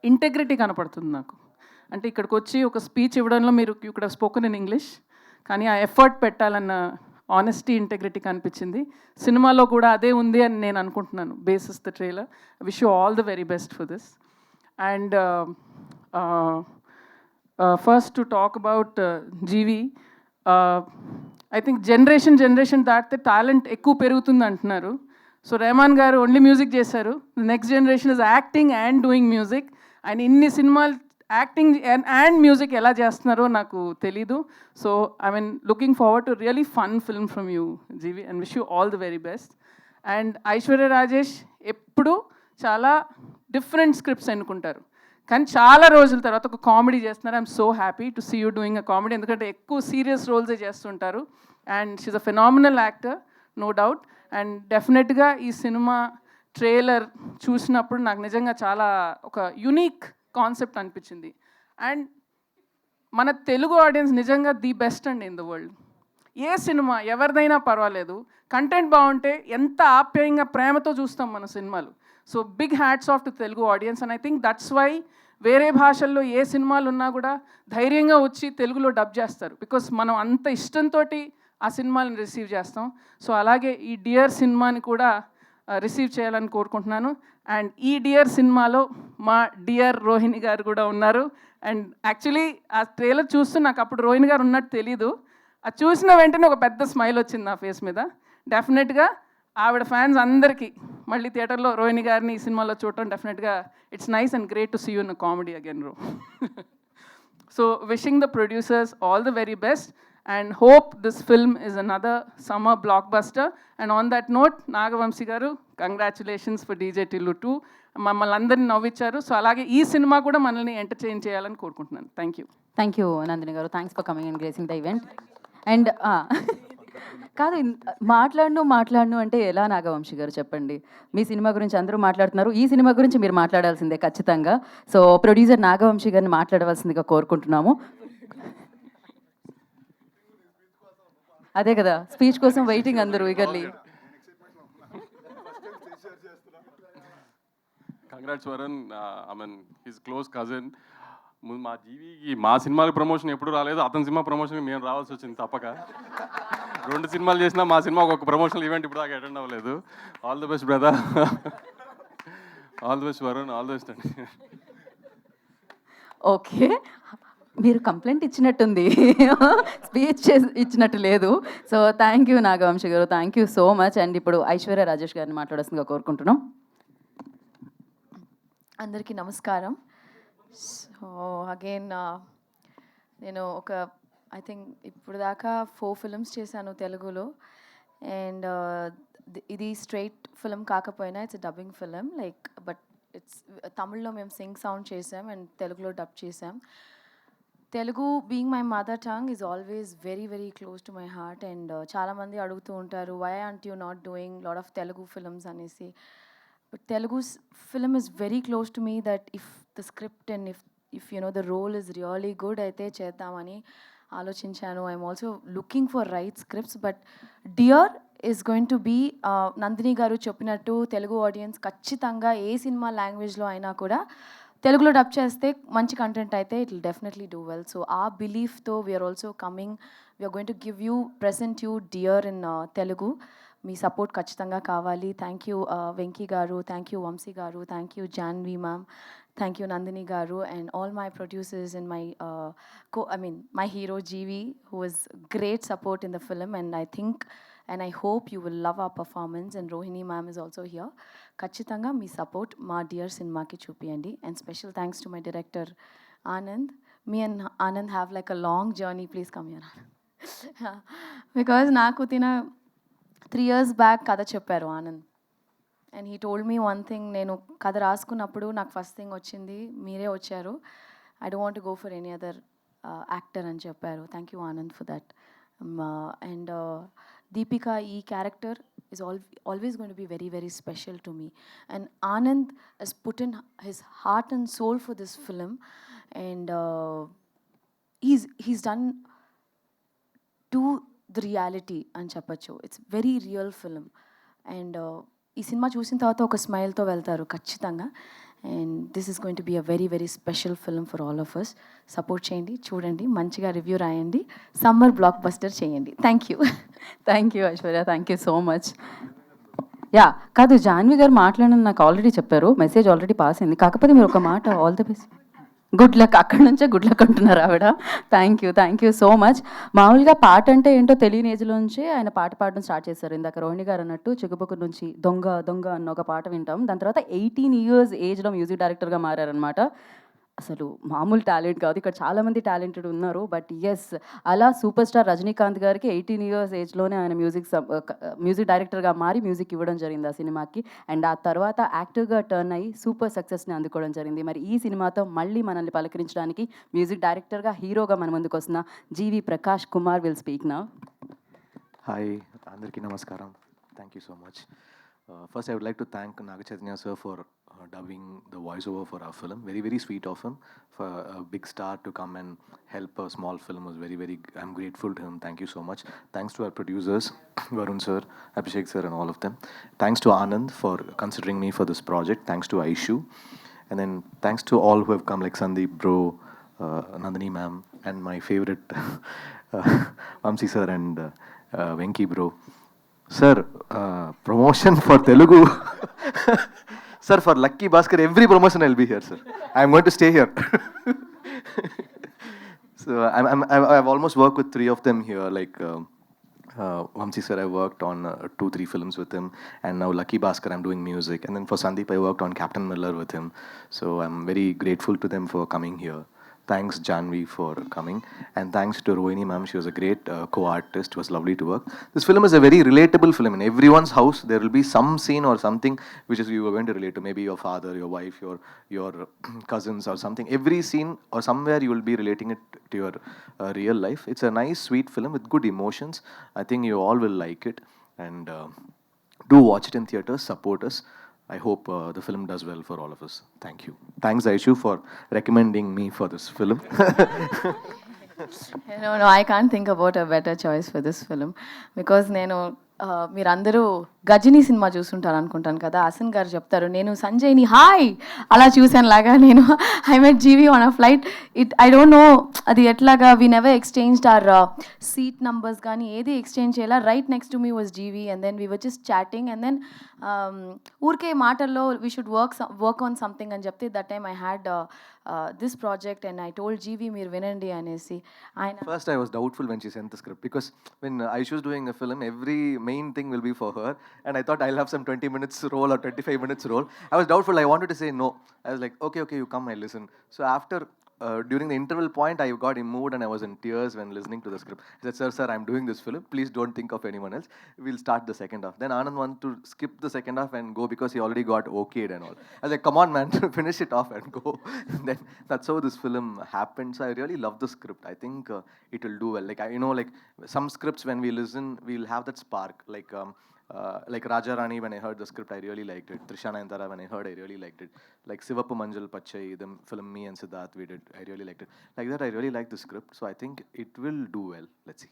L: ఇంటెగ్రిటీ కనపడుతుంది నాకు. అంటే ఇక్కడికి వచ్చి ఒక స్పీచ్ ఇవ్వడంలో మీరు you could have spoken in English, కానీ ఆ ఎఫర్ట్ పెట్టాలన్న ఆనెస్టీ, ఇంటెగ్రిటీ కనిపించింది. సినిమాలో కూడా అదే ఉంది అని నేను అనుకుంటున్నాను basis the trailer. Wish you all the very best for this. And first to talk about GV, I think generation దాటితే టాలెంట్ ఎక్కువ పెరుగుతుంది అంటున్నారు. సో రెహమాన్ గారు ఓన్లీ మ్యూజిక్ చేశారు. Next generation is acting and doing music. ఆయన ఇన్ని సినిమాలు యాక్టింగ్ అండ్ మ్యూజిక్ ఎలా చేస్తున్నారో నాకు తెలీదు. So I mean looking forward to really fun film from you GV and wish you all the very best. And Aishwarya Rajesh ఎప్పుడు చాలా డిఫరెంట్ స్క్రిప్ట్స్ ఎన్నుకుంటారు, కానీ చాలా రోజుల తర్వాత ఒక కామెడీ చేస్తున్నారు. I'm so happy to see you doing a comedy, ఎందుకంటే ఎక్కువ సీరియస్ రోల్సే చేస్తుంటారు. And she's a phenomenal actor, no doubt. And డెఫినెట్గా ఈ సినిమా ట్రైలర్ చూసినప్పుడు నాకు నిజంగా చాలా ఒక యునీక్ కాన్సెప్ట్ అనిపించింది. అండ్ మన తెలుగు ఆడియన్స్ నిజంగా ది బెస్ట్ అండి in the world. A cinema ఎవరిదైనా పర్వాలేదు, కంటెంట్ బాగుంటే ఎంత ఆప్యాయంగా ప్రేమతో చూస్తాం మన సినిమాలు. So big hats off to Telugu audience. And I think that's why వేరే భాషల్లో ఏ సినిమాలు ఉన్నా కూడా ధైర్యంగా వచ్చి తెలుగులో డబ్ చేస్తారు, బికాస్ మనం అంత ఇష్టంతో ఆ సినిమాలను రిసీవ్ చేస్తాం. సో అలాగే ఈ డియర్ సినిమాని కూడా రిసీవ్ చేయాలని కోరుకుంటున్నాను. అండ్ ఈ డియర్ సినిమాలో మా డియర్ రోహిణి గారు కూడా ఉన్నారు. అండ్ యాక్చువల్లీ ఆ ట్రైలర్ చూస్తూ నాకు అప్పుడు రోహిణి గారు ఉన్నట్టు తెలీదు. అది చూసిన వెంటనే ఒక పెద్ద స్మైల్ వచ్చింది నా ఫేస్ మీద. డెఫినెట్గా ఆవిడ ఫ్యాన్స్ అందరికీ మళ్ళీ థియేటర్లో రోహిణి గారిని ఈ సినిమాలో చూడటం డెఫినెట్గా it's nice and great to see you in comedy again రో. So wishing the producers all the very best and hope this film is another summer blockbuster. And on that note, Nagavamsi garu, congratulations for DJ Tillu 2. మమ్మల్ని అందరినీ నవ్వించారు. సో అలాగే ఈ సినిమా కూడా మనల్ని ఎంటర్టైన్ చేయాలని కోరుకుంటున్నాను. థ్యాంక్ యూ
A: నందిని గారు, thanks for coming and gracing the event. And కాదు, మాట్లాడను అంటే ఎలా నాగవంశి గారు చెప్పండి. మీ సినిమా గురించి అందరూ మాట్లాడుతున్నారు, ఈ సినిమా గురించి మీరు మాట్లాడాల్సిందే ఖచ్చితంగా. సో ప్రొడ్యూసర్ నాగవంశి గారిని మాట్లాడవలసిందిగా కోరుకుంటున్నాము. అదే కదా, స్పీచ్ కోసం వెయిటింగ్ అందరూ eagerly.
E: Congrats Varun, I mean his close cousin. మా జీవికి మా సినిమాల ప్రమోషన్ ఎప్పుడు రాలేదు, అతని సినిమా ప్రమోషన్కి మేము రావాల్సి వచ్చింది తప్పక. 2 సినిమాలు చేసినా మా సినిమా ఒక ప్రమోషనల్ ఈవెంట్ ఇప్పుడు దాకా అటెండ్ అవ్వలేదు. All the best brother, all the best Varun, all the best అండి.
A: ఓకే, మీరు కంప్లైంట్ ఇచ్చినట్టుంది, స్పీచ్ ఇచ్చినట్టు లేదు. సో థ్యాంక్ యూ నాగవంశి గారు, thank you so much. And ఇప్పుడు ఐశ్వర్య రాజేష్ గారిని మాట్లాడాల్సిందిగా కోరుకుంటున్నాం.
M: అందరికీ నమస్కారం. సో అగైన్ నేను ఐ థింక్ ఇప్పుడు దాకా 4 ఫిల్మ్స్ చేశాను తెలుగులో. అండ్ ఇది స్ట్రైట్ ఫిల్మ్ కాకపోయినా it's dubbing film, but it's తమిళ్లో మేము సింగ్ సౌండ్ చేసాం అండ్ తెలుగులో డబ్ చేసాం. Telugu being my mother tongue is always very very close to my heart and చాలామంది అడుగుతూ ఉంటారు why aren't you not doing lot of Telugu films అనేసి but Telugu film is very close to me that if the script and if you know the role is really good అయితే చేద్దామని ఆలోచించాను. I'm also looking for right scripts but Dear is going to be Nandini garu చెప్పినట్టు తెలుగు ఆడియన్స్ ఖచ్చితంగా ఏ సినిమా లాంగ్వేజ్లో అయినా కూడా తెలుగులో డబ్ చేస్తే మంచి కంటెంట్ అయితే it will definitely do well. So ఆ బిలీఫ్తో we are also coming, we are going to give you present you Dear in Telugu. మీ సపోర్ట్ ఖచ్చితంగా కావాలి. Thank you Venky garu, thank you Vamsi garu, thank you Janhvi ma'am, thank you Nandini garu and all my producers and my hero GV who was great support in the film and I think and I hope you will love our performance and Rohini ma'am is also here. ఖచ్చితంగా మీ సపోర్ట్ మా డియర్ సినిమాకి చూపియండి and special thanks to my director Anand. Me and Anand have like a long journey, please come here because నాకు 3 years బ్యాక్ కథ చెప్పారు Anand and he told me one thing. నేను కథ రాసుకున్నప్పుడు నాకు ఫస్ట్ థింగ్ వచ్చింది మీరే వచ్చారు, I don't want go for any other actor అని చెప్పారు. Thank you Anand for that. And Deepika ఈ character is always going to be very very special to me and Anand has put in his heart and soul for this film and he's done to the reality అని చెప్పచ్చు. It's very real film and ఈ సినిమా చూసిన తర్వాత ఒక స్మైల్తో వెళ్తారు ఖచ్చితంగా and this is going to be a very very special film for all of us. Support చేయండి, చూడండి, మంచిగా రివ్యూ రాయండి, సమ్మర్ బ్లాక్ బస్టర్ చేయండి. Thank you.
A: Thank you Aishwarya, thank you so much. Yeah కాదు, జాన్వి గారు మాట్లాడని నాకు ఆల్రెడీ చెప్పారు, మెసేజ్ ఆల్రెడీ పాస్ అయింది. కాకపోతే మీరు ఒక మాట all the best, good luck, అక్కడి నుంచే గుడ్ లక్ అంటున్నారు ఆవిడ. Thank you so much. మామూలుగా పాట అంటే ఏంటో తెలియని ఏజ్లో నుంచి ఆయన పాట పాడడం స్టార్ట్ చేశారు. ఇందాక రోహిణి గారు అన్నట్టు చిగుబుకు నుంచి దొంగ దొంగ అన్న ఒక పాట వింటాం. దాని తర్వాత 18 years ఏజ్లో మ్యూజిక్ డైరెక్టర్గా మారారనమాట. అసలు మామూలు టాలెంట్ కాదు, ఇక్కడ చాలామంది టాలెంటెడ్ ఉన్నారు. బట్ ఎస్, అలా సూపర్ స్టార్ రజనీకాంత్ గారికి 18 years ఏజ్లోనే ఆయన మ్యూజిక్ డైరెక్టర్గా మారి మ్యూజిక్ ఇవ్వడం జరిగింది ఆ సినిమాకి. అండ్ ఆ తర్వాత యాక్టివ్గా టర్న్ అయ్యి సూపర్ సక్సెస్ని అందుకోవడం జరిగింది. మరి ఈ సినిమాతో మళ్ళీ మనల్ని పలకరించడానికి మ్యూజిక్ డైరెక్టర్గా హీరోగా మన ముందుకు వస్తున్న GV Prakash Kumar will speak now.
N: Hi, అందరికీ నమస్కారం. Thank you so much. First, I would like to thank Naga Chaitanya sir for dubbing the voiceover for our film. Very, very sweet of him. For a big star to come and help a small film was very, very, I'm grateful to him. Thank you so much. Thanks to our producers, Varun sir, Abhishek sir and all of them. Thanks to Anand for considering me for this project. Thanks to Aishu. And then thanks to all who have come like Sandeep bro, Nandini ma'am, and my favorite Vamsi sir and Venki bro. Sir, promotion for Telugu. Sir, for Lucky Bhaskar, every promotion I'll be here, sir. I'm going to stay here. So I've almost worked with 3 of them here. Like Vamsi sir, I worked on 2-3 films with him, and now Lucky Bhaskar, I'm doing music. And then for Sandeep, I worked on Captain Miller with him. So I'm very grateful to them for coming here. Thanks Janvi for coming, and thanks to Rohini ma'am. She was a great co-artist. It was lovely to work. This film is a very relatable film. In everyone's house, there will be some scene or something which is you are going to relate to. Maybe your father, your wife, your cousins or something. Every scene or somewhere you will be relating it to your real life. It's a nice, sweet film with good emotions. I think you all will like it, and do watch it in theaters. Support us. I hope the film does well for all of us. Thank you. Thanks Aishu for recommending me for this film.
M: No, I can't think about a better choice for this film because మీరందరూ గజనీ సినిమా చూస్తుంటారు అనుకుంటాను కదా. అసన్ గారు చెప్తారు, నేను సంజయ్ని హాయ్ అలా చూసాను లాగా నేను I met GV on a flight. I don't know అది ఎట్లాగా, we never exchanged our seat numbers కానీ ఏది ఎక్స్చేంజ్ చేయాల. Right next to me was GV and then we were just chatting and then ఊరికే మాటల్లో we should work on something అని చెప్తే that time I had this project and I told GV మీరు వినండి అనేసి. ఆయన
N: First, I was doubtful when she sent the script because when Aishu is doing a film, every main thing will be for her, and I thought I'll have some 20 minutes role or 25 minutes role. I was doubtful. I wanted to say no. I was like, okay, you come, I listen. So after during the interval point, I got moved and I was in tears when listening to the script. I said, sir, I'm doing this film. Please don't think of anyone else. We'll start the second half. Then Anand wanted to skip the second half and go because he already got okayed and all. I was like, come on, man, finish it off and go. And then that's how this film happened. So I really love the script. I think it will do well. Like, like some scripts, when we listen, we'll have that spark. Like Raja Rani, when I heard the script, I really liked it. Trisha Nayantara, when I heard, I really liked it. Like Sivappu Manjal Pachai, the film me and Siddharth we did, I really liked it. Like that, I really liked the script. So I think it will do well. Let's see.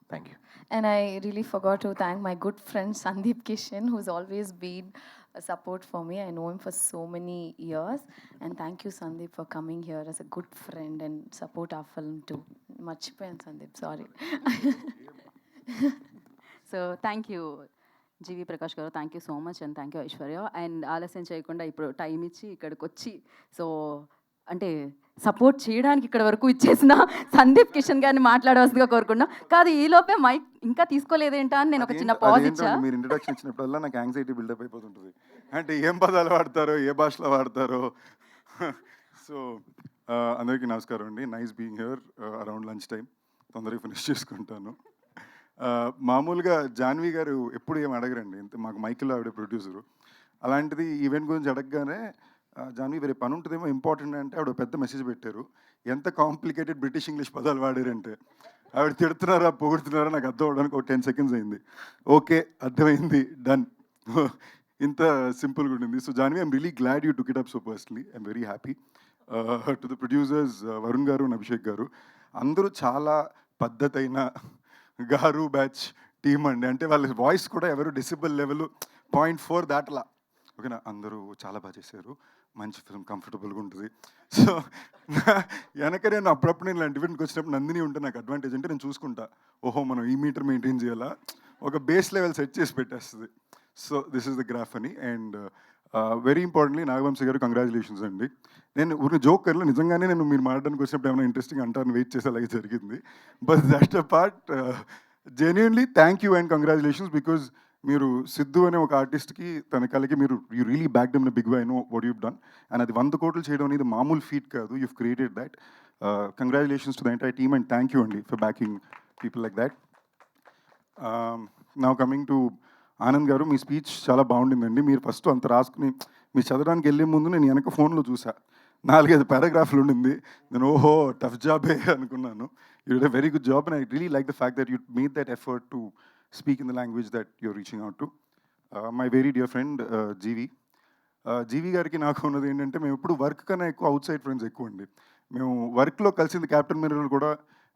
N: Thank you.
M: And I really forgot to thank my good friend Sandeep Kishan, who's always been a support for me. I know him for so many years. And thank you, Sandeep, for coming here as a good friend and support our film too. Much pain, Sandeep, sorry.
A: So thank you GV Prakash గారు, thank you so much and thank you Aishwarya. And ఆలస్యం చేయకుండా ఇప్పుడు టైం ఇచ్చి ఇక్కడికి వచ్చి సో అంటే సపోర్ట్ చేయడానికి ఇక్కడ వరకు ఇచ్చేసిన సందీప్ కిషన్ గారిని మాట్లాడవలసిందిగా కోరుకున్నా. కాదు ఈలోపే మైక్ ఇంకా తీసుకోలేదేంటా అని నేను ఒక చిన్న పాజ్ ఇచ్చా.
O: మీరు ఇంట్రడక్షన్ ఇచ్చినప్పుడల్లా నాకు యాంగ్జైటీ బిల్డప్ అయిపోతుంటుంది. అంటే ఏం పదాలు వాడతారో, ఏ భాషలో వాడతారో. సో అందరికీ నమస్కారం అండి. Nice being here around lunch time. తొందరగా ఫినిష్ చేసుకుంటాను. మామూలుగా జాన్వి గారు ఎప్పుడు ఏం అడగరండి, ఇంత మాకు మైకిల్లో ఆవిడ ప్రొడ్యూసరు. అలాంటిది ఈవెంట్ గురించి అడగగానే జాన్వి వేరే పని ఉంటుందేమో ఇంపార్టెంట్ అంటే ఆవిడ పెద్ద మెసేజ్ పెట్టారు. ఎంత కాంప్లికేటెడ్ బ్రిటిష్ ఇంగ్లీష్ పదాలు వాడారంటే ఆవిడ తిడుతున్నారా పొగుడుతున్నారా నాకు అర్థం అవడానికి ఒక 10 seconds అయింది. ఓకే అర్థమైంది, డన్. ఇంత సింపుల్గా ఉండింది. So Janhvi, I'm really glad you took it up so personally. I'm very happy. To the producers Varun గారు అండ్ అభిషేక్ గారు, అందరూ చాలా పద్ధతైన గారు బ్యాచ్ టీమ్ అండి. అంటే వాళ్ళ వాయిస్ కూడా ఎవరు డెసిబల్ లెవెల్ 0.4 దాటలా. ఓకేనా, అందరూ చాలా బాగా చేశారు, మంచి ఫిల్మ్, కంఫర్టబుల్గా ఉంటుంది. సో వెనక నేను అప్పుడప్పుడు నేను ఇలాంటి ఈవెంట్కి వచ్చినప్పుడు నందిని ఉంటే నాకు అడ్వాంటేజ్ అంటే నేను చూసుకుంటా, ఓహో మనం ఈ మీటర్ మెయింటైన్ చేయాలా, ఒక బేస్ లెవెల్ సెట్ చేసి పెట్టేస్తుంది. So this is the graph అని. అండ్ వెరీ ఇంపార్టెంట్లీ నాగవంశీ గారు కంగ్రాచులేషన్స్ అండి. నేను ఊరిని జోకర్లో నిజంగానే నేను మీరు మాట్లాడడానికి వచ్చినప్పుడు ఏమైనా ఇంట్రెస్టింగ్ అంటారని వెయిట్ చేసేలాగే జరిగింది. But that a part, genuinely thank you and congratulations. Because మీరు సిద్ధు అనే ఒక ఆర్టిస్ట్కి తన కళకి మీరు you really back them big way, I know what you've done. And అది 100 crores చేయడం అనేది మామూలు ఫీట్ కాదు. You've created that. Congratulations to the entire team and thank you అండి for backing people like that. Now coming to Anand గారు, మీ స్పీచ్ చాలా బాగుండిందండి. మీరు ఫస్ట్ అంత రాసుకుని మీరు చదవడానికి వెళ్ళే ముందు నేను వెనక ఫోన్లో చూసా, 4-5 పారాగ్రాఫ్లు ఉండింది. నేను ఓహో టఫ్ జాబే అనుకున్నాను. You did a very good job and I really like the fact that you made that effort to speak in the language that you're reaching out to. My very dear friend GV గారికి నాకు ఉన్నది ఏంటంటే, మేము ఎప్పుడు వర్క్ కన్నా ఎక్కువ అవుట్ సైడ్ ఫ్రెండ్స్ ఎక్కువ అండి. మేము వర్క్లో కలిసింది క్యాప్టెన్ మిర్రర్ కూడా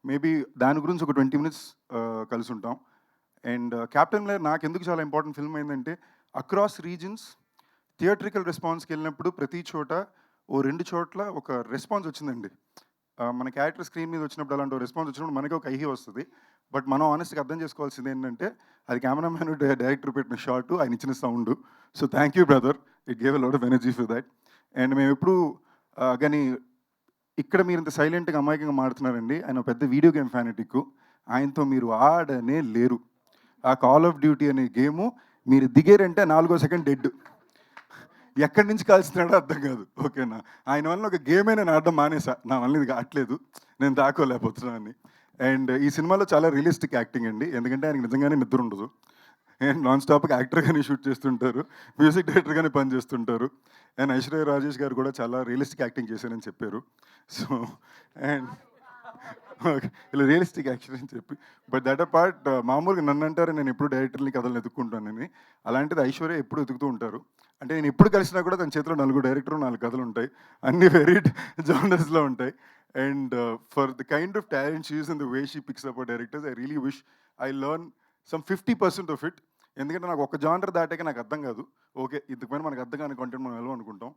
O: మేబీ దాని గురించి ఒక 20 minutes కలిసి ఉంటాం. అండ్ క్యాప్టెన్ మిర్రర్ నాకు ఎందుకు చాలా ఇంపార్టెంట్ ఫిల్మ్ అయిందంటే, అక్రాస్ రీజన్స్ థియేట్రికల్ రెస్పాన్స్కి వెళ్ళినప్పుడు ప్రతి చోట 2 చోట్ల ఒక రెస్పాన్స్ వచ్చిందండి. మన క్యారెక్టర్ స్క్రీన్ మీద వచ్చినప్పుడు అలాంటి రెస్పాన్స్ వచ్చినప్పుడు మనకి ఒక ఐహి వస్తుంది. బట్ మనం ఆనెస్ట్గా అర్థం చేసుకోవాల్సింది ఏంటంటే, అది కెమెరామ్యాన్ డైరెక్టర్ పెట్టిన షార్ట్, ఆయన ఇచ్చిన sound. So thank you brother, it gave a lot of energy for that. And మేము ఎప్పుడు కానీ ఇక్కడ మీరు ఇంత సైలెంట్గా అమాయకంగా మాడుతున్నారండి. ఆయన పెద్ద వీడియో గేమ్ ఫ్యానటిక్. ఆయనతో మీరు ఆడనే లేరు. ఆ కాల్ ఆఫ్ డ్యూటీ అనే గేము మీరు దిగారంటే 4వ సెకండ్ డెడ్. ఎక్కడి నుంచి కాల్స్తున్నాడో అర్థం కాదు. ఓకేనా, ఆయన వల్ల ఒక గేమే నేను ఆడడం మానేసా. నా వల్ల ఇది కావట్లేదు, నేను దాకోలేకపోతున్నాను. అండ్ ఈ సినిమాలో చాలా రియలిస్టిక్ యాక్టింగ్ అండి. ఎందుకంటే ఆయనకి నిజంగానే నిద్ర ఉండదు. అండ్ నాన్ స్టాప్గా యాక్టర్గానే షూట్ చేస్తుంటారు, మ్యూజిక్ డైరెక్టర్గానే పని చేస్తుంటారు. అండ్ ఐశ్వర్య రాజేష్ గారు కూడా చాలా రియలిస్టిక్ యాక్టింగ్ చేశారని చెప్పారు. సో అండ్ ఇలా రియలిస్టిక్ యాక్షన్ అని చెప్పి, బట్ దట్ అ పార్ట్, మామూలుగా నన్ను అంటారు నేను ఎప్పుడు డైరెక్టర్ని కథలు ఎదుక్కుంటానని. అలాంటిది ఐశ్వర్య ఎప్పుడు ఎదుగుతూ ఉంటారు. అంటే నేను ఎప్పుడు కలిసినా కూడా తన చేతిలో 4 డైరెక్టర్ 4 కథలు ఉంటాయి, అన్ని వెరీ జానర్స్లో ఉంటాయి. And for the kind of talent she is in the way she picks up directors, I really wish I learn some 50% of it. ఎందుకంటే నాకు ఒక జానర్ దాటాక నాకు అర్థం కాదు. ఓకే, ఇంతకుపైన మనకు అర్థం కాని కంటెంట్ మనం వెళ్ళాం అనుకుంటాం.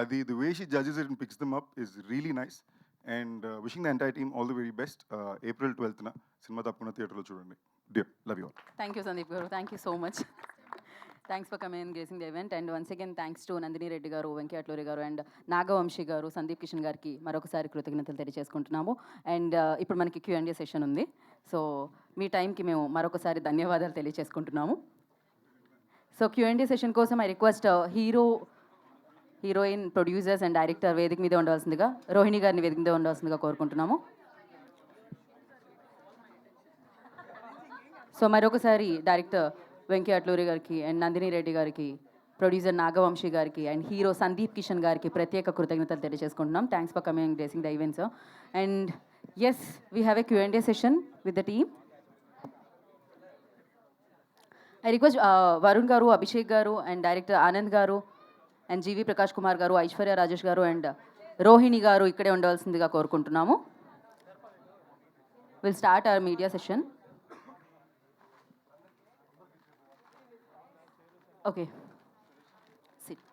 O: అది the way she judges it and picks them up is really nice. And wishing the entire team all the very best. April 12th సినిమా తప్పకుండా థియేటర్లో చూడండి. Dear, love you all.
A: Thank you Sandeep గారు, thank you so much. Thanks for coming and gracing the event. And once again thanks to Nandini Reddy గారు, వెంకయ్య అట్లూరి గారు అండ్ నాగవంశీ గారు, సందీప్ కిషన్ గారికి మరొకసారి కృతజ్ఞతలు తెలియజేసుకుంటున్నాము. అండ్ ఇప్పుడు మనకి Q&A సెషన్ ఉంది. సో మీ టైంకి మేము మరొకసారి ధన్యవాదాలు తెలియజేసుకుంటున్నాము. సో Q&A సెషన్ కోసం I request heroine, producers and director వేదిక మీద ఉండవలసిందిగా, రోహిణి గారిని వేదిక మీద ఉండవలసిందిగా కోరుకుంటున్నాము. సో మరొకసారి డైరెక్టర్ వెంకీ అట్లూరి గారికి అండ్ నందిని రెడ్డి గారికి, ప్రొడ్యూసర్ నాగవంశీ గారికి అండ్ హీరో సందీప్ కిషన్ గారికి ప్రత్యేక కృతజ్ఞతలు తెలియజేసుకుంటున్నాం. Thanks for coming dressing the event sir. And yes, we have a Q&A session with the team. I request Varun గారు, అభిషేక్ గారు అండ్ డైరెక్టర్ ఆనంద్ గారు అండ్ జీవి ప్రకాష్ కుమార్ గారు, ఐశ్వర్య రాజేష్ గారు అండ్ రోహిణి గారు ఇక్కడే ఉండవలసిందిగా కోరుకుంటున్నాము. Will start our media session. Okay, sit.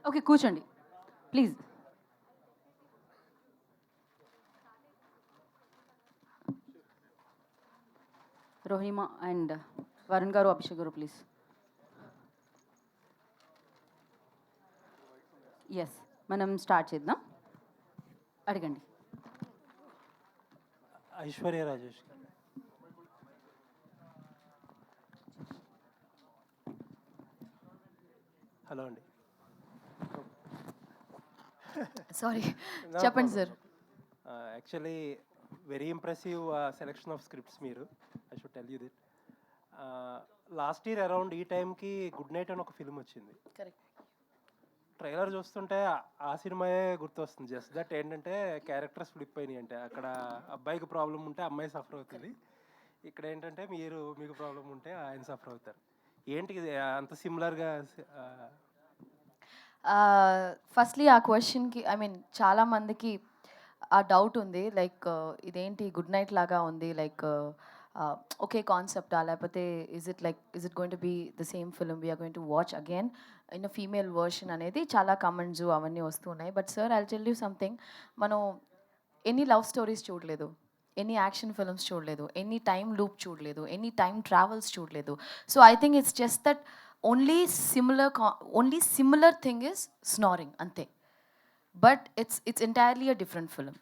A: Okay, కూర్చోండి ప్లీజ్. రోహిమ అండ్ వరుణ్ గారు, అభిషేక్ గారు ప్లీజ్. ఎస్, మనం స్టార్ట్ చేద్దాం. అడగండి.
P: ఐశ్వర్య రాజేష్. హలో అండి.
M: సారీ, చెప్పండి sir.
P: Actually very impressive selection of scripts మీరు. I should tell you that. Last year around ఈ టైంకి గుడ్ నైట్ అని ఒక ఫిల్మ్ వచ్చింది.
M: కరెక్ట్.
P: ట్రైలర్ చూస్తుంటే ఆ సినిమాయే గుర్తొస్తుంది. జస్ట్ దట్ ఏంటంటే క్యారెక్టర్స్ ఫ్లిప్ అయినాయి. అంటే అక్కడ అబ్బాయికి ప్రాబ్లం ఉంటే అమ్మాయి సఫర్ అవుతుంది, ఇక్కడ ఏంటంటే మీకు ప్రాబ్లం ఉంటే ఆయన సఫర్ అవుతారు. ఏంటి ఇది అంత సిమిలర్గా?
M: ఫస్ట్లీ ఆ క్వశ్చన్కి ఐ మీన్ చాలామందికి ఆ డౌట్ ఉంది, లైక్ ఇదేంటి గుడ్ నైట్ లాగా ఉంది, లైక్ ఒకే కాన్సెప్టా, లేకపోతే is it going to be the same film we're going to watch again in a female version అనేది చాలా కామెంట్స్ అవన్నీ వస్తున్నాయి. But sir, I tell you something, మనం ఎన్ని లవ్ స్టోరీస్ చూడలేదు, ఎన్ని యాక్షన్ ఫిల్మ్స్ చూడలేదు, ఎన్ని టైం లూప్ చూడలేదు, ఎన్ని టైం ట్రావెల్స్ చూడలేదు. So I think it's just that only similar thing is snoring అంతే. But it's entirely a different film.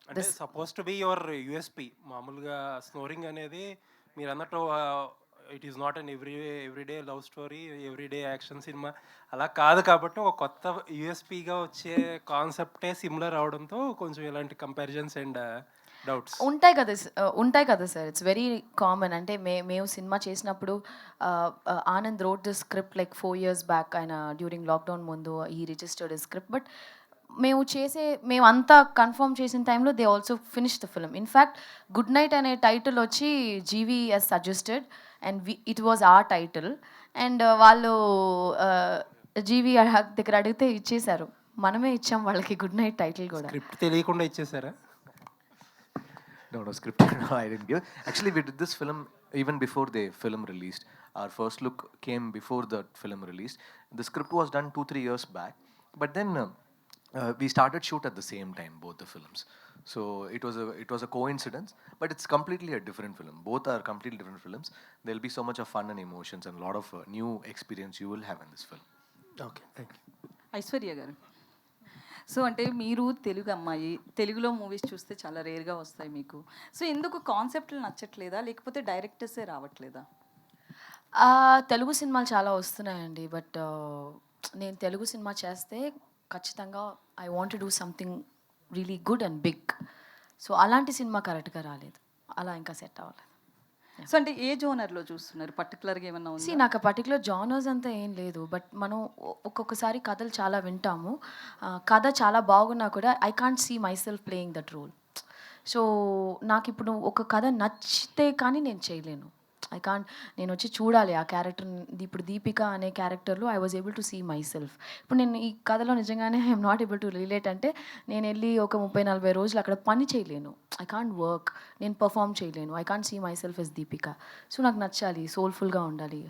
P: అంటే suppose to be your USP. మామూలుగా స్నోరింగ్ అనేది మీరు అన్నట్టు it is not an everyday love story, everyday action సినిమా అలా కాదు. కాబట్టి ఒక కొత్త యూఎస్పీగా వచ్చే కాన్సెప్టే సిమిలర్ అవడంతో కొంచెం ఇలాంటి కంపారిజన్స్ అండ్ డౌట్స్
M: ఉంటాయి కదా సార్. It's very common. అంటే మేము సినిమా చేసినప్పుడు Anand road the script like 4 years back. ఆయన డ్యూరింగ్ లాక్డౌన్ ముందు ఈ రిజిస్టర్డ్ స్క్రిప్ట్. బట్ మేము అంతా కన్ఫర్మ్ చేసిన టైంలో they also finish the film. In fact good night అనే టైటిల్ వచ్చి GV has suggested and it was our title. అండ్ వాళ్ళు జీవీ దగ్గర అడిగితే ఇచ్చేశారు, మనమే ఇచ్చాం వాళ్ళకి గుడ్ నైట్ టైటిల్ కూడా.
P: స్క్రిప్ట్ తెలియకుండా ఇచ్చేసారా?
N: No, script. No, I didn't give. Actually, we did this film even before the film released. Our first look came before the film released. The script was done 2-3 years back. But then we started shoot at the same time, both the films. So it was a coincidence, but it's completely a different film. Both are completely different films. There'll be so much of fun and emotions and a lot of new experience you will have in this film.
P: Okay, thank you.
Q: Aishwarya గారు, సో అంటే మీరు తెలుగు అమ్మాయి, తెలుగులో మూవీస్ చూస్తే చాలా రేర్గా వస్తాయి మీకు. సో ఎందుకు కాన్సెప్ట్లు నచ్చట్లేదా, లేకపోతే డైరెక్టర్సే రావట్లేదా?
M: తెలుగు సినిమాలు చాలా వస్తున్నాయండి. బట్ నేను తెలుగు సినిమా చేస్తే ఖచ్చితంగా I want to do something really good and big. So అలాంటి సినిమా కరెక్ట్గా రాలేదు, అలా ఇంకా సెట్ అవ్వలేదు.
Q: సో అంటే ఏ జోనర్లో చూస్తున్నారు, పర్టికులర్గా ఏమన్నా ఉంది?
M: నాకు పర్టికులర్ జానర్స్ అంతా ఏం లేదు. బట్ మనం ఒక్కొక్కసారి కథలు చాలా వింటాము, కథ చాలా బాగున్నా కూడా I can't see myself playing that role. So నాకు ఇప్పుడు ఒక కథ నచ్చితే కానీ నేను చేయలేను. నేను వచ్చి చూడాలి ఆ క్యారెక్టర్. ఇప్పుడు దీపిక అనే క్యారెక్టర్లో I was able to see myself. ఇప్పుడు నేను ఈ కథలో నిజంగానే I'm not able to relate అంటే నేను వెళ్ళి ఒక 30-40 రోజులు అక్కడ పని చేయలేను. ఐ కాంట్ వర్క్, నేను పర్ఫామ్ చేయలేను. I can't see myself as Deepika. So నాకు నచ్చాలి, సోల్ఫుల్గా ఉండాలి,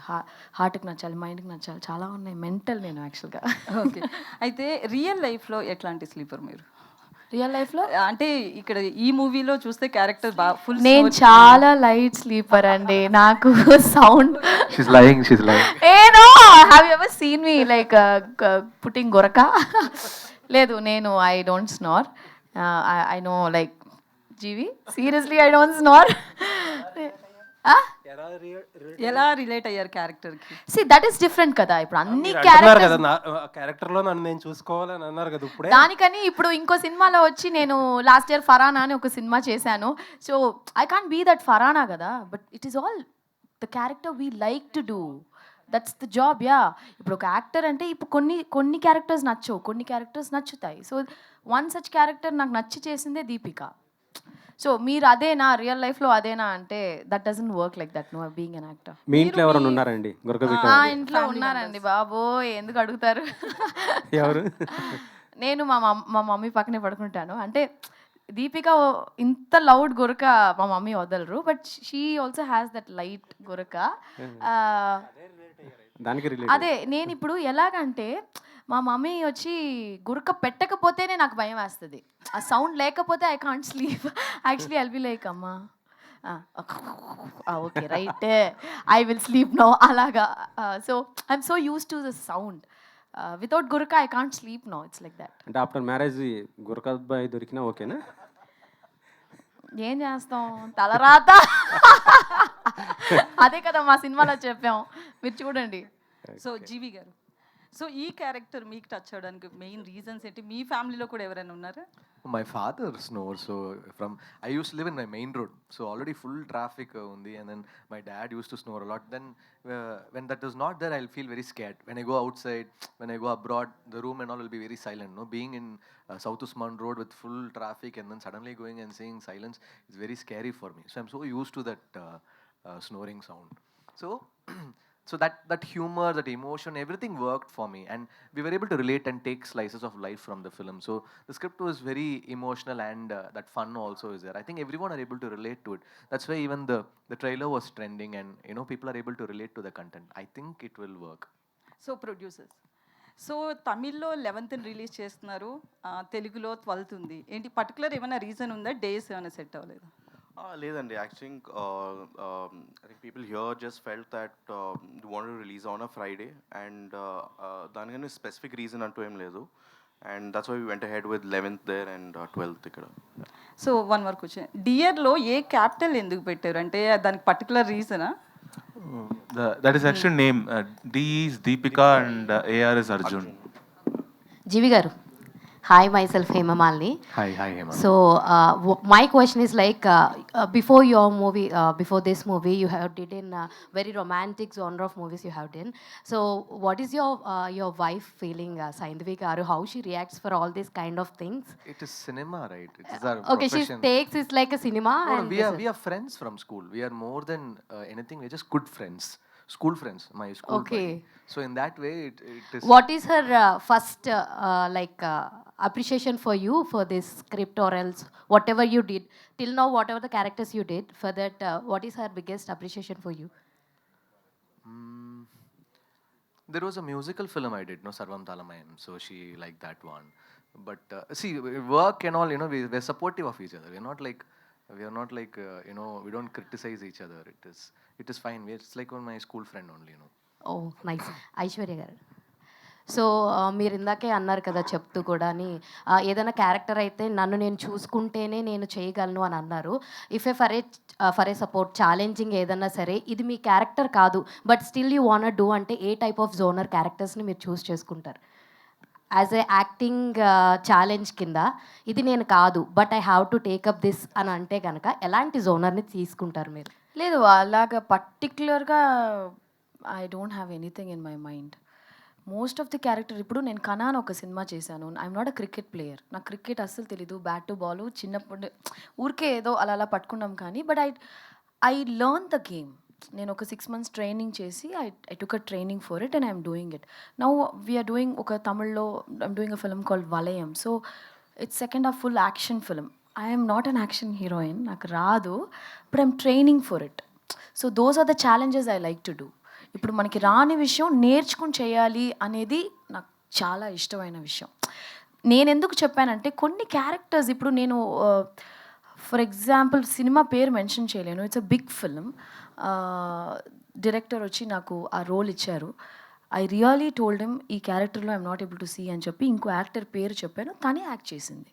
M: హార్ట్కి నచ్చాలి, మైండ్కి నచ్చాలి, చాలా ఉన్నాయి. మెంటల్ నేను యాక్చువల్గా.
Q: ఓకే, అయితే రియల్ లైఫ్లో ఎట్లాంటి స్లీపర్ మీరు?
M: రియల్ లైఫ్లో
Q: అంటే ఇక్కడ ఈ మూవీలో చూస్తే క్యారెక్టర్ ఫుల్.
M: నేను చాలా లైట్ స్లీపర్ అండి. నాకు sound
N: She's lying.
M: No, have you ever seen me like putting గొరక? లేదు, నేను I don't snore. I know like GV, seriously I don't snore.
Q: ఎలా రిలేట్ అయ్యారు క్యారెక్టర్కి?
M: సి దట్ ఈస్ డిఫరెంట్ కదా. ఇప్పుడు అన్ని
P: మీరు అంటున్నారు
M: క్యారెక్టర్స్
P: కదా క్యారెక్టర్లో నన్ను నేను చూసుకోవాలని అన్నారు కదా ఇప్పుడే.
M: దానికని ఇప్పుడు ఇంకో సినిమాలో వచ్చి నేను లాస్ట్ ఇయర్ ఫరానా అని ఒక సినిమా చేశాను. So I can't be that Farhana కదా. But it is all the character we like to do. That's the job. Yeah, ఇప్పుడు ఒక యాక్టర్ అంటే ఇప్పుడు కొన్ని క్యారెక్టర్స్ నచ్చవు, కొన్ని క్యారెక్టర్స్ నచ్చుతాయి. సో వన్ సచ్ క్యారెక్టర్ నాకు నచ్చి చేసిందే దీపిక. సో మీరు అదేనా రియల్ లైఫ్లో అదేనా అంటే that doesn't work like that. No being an actor.
R: మీ ఇంట్లో ఎవరైనా ఉన్నారండి
M: మా ఇంట్లో ఉన్నారండి బాబో, ఎందుకు అడుగుతారు?
R: ఎవరు?
M: నేను మా మమ్మీ పక్కనే పడుకుంటాను. అంటే దీపిక ఇంత లౌడ్ గురక మా మమ్మీ వదలరు. But she also has that light గురక.
R: దానికి
M: అదే నేను ఇప్పుడు ఎలాగంటే మా మమ్మీ వచ్చి గురక పెట్టకపోతేనే నాకు భయం వేస్తుంది. ఆ సౌండ్ లేకపోతే I can't sleep. Actually I'll be like అమ్మా okay right I will sleep no అలాగా. So I'm so used to the sound. Without గురక I can't sleep no. It's like that.
R: అంటే ఆఫ్టర్ మ్యారేజ్ గురక అబ్బాయి దొరికినా ఓకేనా?
M: ఏం చేస్తాం, తలరాత. అదే కదా మా సినిమాలో చెప్పాం, మీరు చూడండి.
Q: సో జీవి గారు, సో ఈ క్యారెక్టర్ మీకు టచ్ అవడానికి మెయిన్ రీజన్స్ ఏంటి? మీ ఫ్యామిలీలో కూడా ఎవరైనా ఉన్నారా?
N: My father snores, so I used to live in my main road, so already full traffic undi, and then my dad used to snore a lot. Then when that is not there, I'll feel very scared. When I go outside, when I go abroad, the room and all will be very silent. No, being in South Usman Road with full traffic and then suddenly going and seeing silence is very scary for me. So I'm so used to that snoring sound. So that humor, that emotion, everything worked for me, and we were able to relate and take slices of life from the film. So the script was very emotional, and that fun also is there. I think everyone are able to relate to it. That's why even the trailer was trending, and people are able to relate to the content. I think it will work.
Q: So producers, so తమిళ్లో 11th రిలీజ్ చేస్తున్నారు, తెలుగులో 12th ఉంది. ఏంటి పర్టికులర్ ఏమైనా రీజన్ ఉందా? డేస్ ఏమైనా సెట్ అవ్వలేదు?
H: లేదండి, actually I think people here just felt that they wanted to release on a Friday, and దానికని స్పెసిఫిక్ రీజన్ అంటూ ఏం లేదు, and that's why we went ahead with 11th there and 12th ఇక్కడ.
Q: సో వన్ వరకు క్వశ్చన్, డియర్లో ఏ క్యాపిటల్ ఎందుకు పెట్టారు? అంటే దానికి పర్టికులర్ రీజనా?
J: That is actually name. D is Deepika and AR is Arjun.
S: జీవి గారు, hi, myself Hema Malini.
N: Hi Hema.
S: So my question is like before your movie, before this movie, you have did in very romantic genre of movies you have done. So what is your wife feeling, Saindhavi garu? How she reacts for all these kind of things?
N: It is cinema, right? It is our
S: okay,
N: profession.
S: she takes it like a cinema.
N: No,
S: and
N: we are friends from school. We are more than anything. We're just good friends. School friends, my school
S: Okay.
N: buddy. So in that way, it is.
S: What is her first appreciation for you for this script, or else whatever you did till now, whatever the characters you did for that, what is her biggest appreciation for you?
N: There was a musical film I did, no, Sarvam Talamayam. So she liked that one. But see, work and all, we're supportive of each other. We're not like we don't criticize each other. It is fine. It's like on my school friend only,
S: Oh, nice. Aishwarya గారు, సో మీరు ఇందాకే అన్నారు కదా చెప్తూ కూడా ఏదైనా క్యారెక్టర్ అయితే నన్ను నేను చూసుకుంటేనే నేను చేయగలను అని అన్నారు. If for a support challenging ఏదన్నా సరే, ఇది మీ క్యారెక్టర్ కాదు but still you want do అంటే ఏ టైప్ ఆఫ్ జోనర్ క్యారెక్టర్స్ని మీరు చూస్ చేసుకుంటారు? యాజ్ ఏ యాక్టింగ్ ఛాలెంజ్ కింద ఇది నేను కాదు but I have to take up this అని అంటే కనుక ఎలాంటి జోనర్ని తీసుకుంటారు మీరు?
M: లేదు, అలాగా పర్టిక్యులర్గా I don't have anything in my mind. Most of the character, ఇప్పుడు నేను కనా అని ఒక సినిమా చేశాను. I'm not a cricket player, నాకు క్రికెట్ అస్సలు తెలీదు. బ్యాట్ టు బాల్ చిన్నప్పుడు ఊరికే ఏదో అలా పట్టుకున్నాం కానీ, but I learn the game. నేను ఒక 6 months ట్రైనింగ్ చేసి I took a training for it and I'm doing it. Now we're doing ఒక తమిళ్లో I'm doing a film called Valayam. So it's second half full action film. I'm not an action heroine, నాకు రాదు, but I'm training for it. So those are the challenges I like to do. ఇప్పుడు మనకి రాని విషయం నేర్చుకుని చేయాలి అనేది నాకు చాలా ఇష్టమైన విషయం. నేను ఎందుకు చెప్పానంటే కొన్ని క్యారెక్టర్స్, ఇప్పుడు నేను ఫర్ ఎగ్జాంపుల్ సినిమా పేరు మెన్షన్ చేయలేను, it's a big film. Director వచ్చి నాకు ఆ రోల్ ఇచ్చారు. ఐ రియలీ టోల్డ్ హిమ్ ఈ క్యారెక్టర్లో I'm not able to see అని చెప్పి ఇంకో యాక్టర్ పేరు చెప్పాను, తనే యాక్ట్ చేసింది.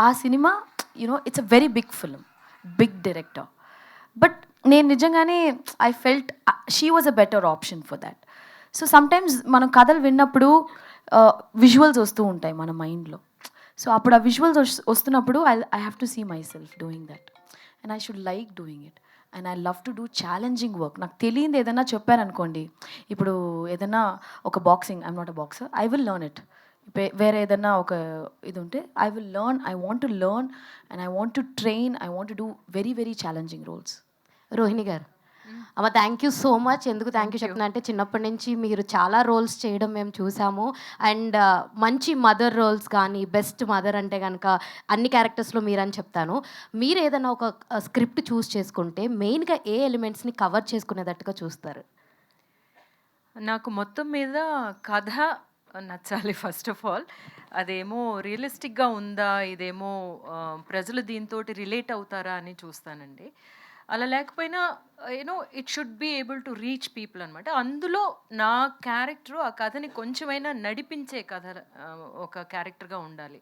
M: ఆ సినిమా it's a very big film, big director. But నేను నిజంగానే I felt she was a better option for that. So sometimes మనం కథలు విన్నప్పుడు విజువల్స్ వస్తూ ఉంటాయి మన మైండ్లో. సో అప్పుడు ఆ విజువల్స్ వస్తున్నప్పుడు I have to see myself doing that and I should like doing it and I love to do challenging work. నాకు తెలియంది ఏదైనా చెప్పారనుకోండి, ఇప్పుడు ఏదైనా ఒక boxing, I'm not a boxer, I will learn it. వేరే ఏదైనా ఒక ఇది ఉంటే I will learn, I want to learn and I want to train, I want to do very very challenging roles.
S: Rohini గారు, అమ్మ థ్యాంక్ యూ సో మచ్. ఎందుకు థ్యాంక్ యూ చెప్తున్నా అంటే చిన్నప్పటి నుంచి మీరు చాలా రోల్స్ చేయడం మేము చూసాము. అండ్ మంచి మదర్ రోల్స్ కానీ, బెస్ట్ మదర్ అంటే కనుక అన్ని క్యారెక్టర్స్లో మీరని చెప్తాను. మీరు ఏదైనా ఒక స్క్రిప్ట్ చూస్ చేసుకుంటే మెయిన్గా ఏ ఎలిమెంట్స్ని కవర్ చేసుకునేటట్టుగా చూస్తారు?
I: నాకు మొత్తం మీద కథ నచ్చాలి ఫస్ట్ ఆఫ్ ఆల్. అదేమో రియలిస్టిక్గా ఉందా, ఇదేమో ప్రజలు దీంతో రిలేట్ అవుతారా అని చూస్తానండి. అలా లేకపోయినా you know it should be able to reach people అనమాట. అందులో నా క్యారెక్టర్ ఆ కథని కొంచెమైనా నడిపించే కథ ఒక క్యారెక్టర్గా ఉండాలి.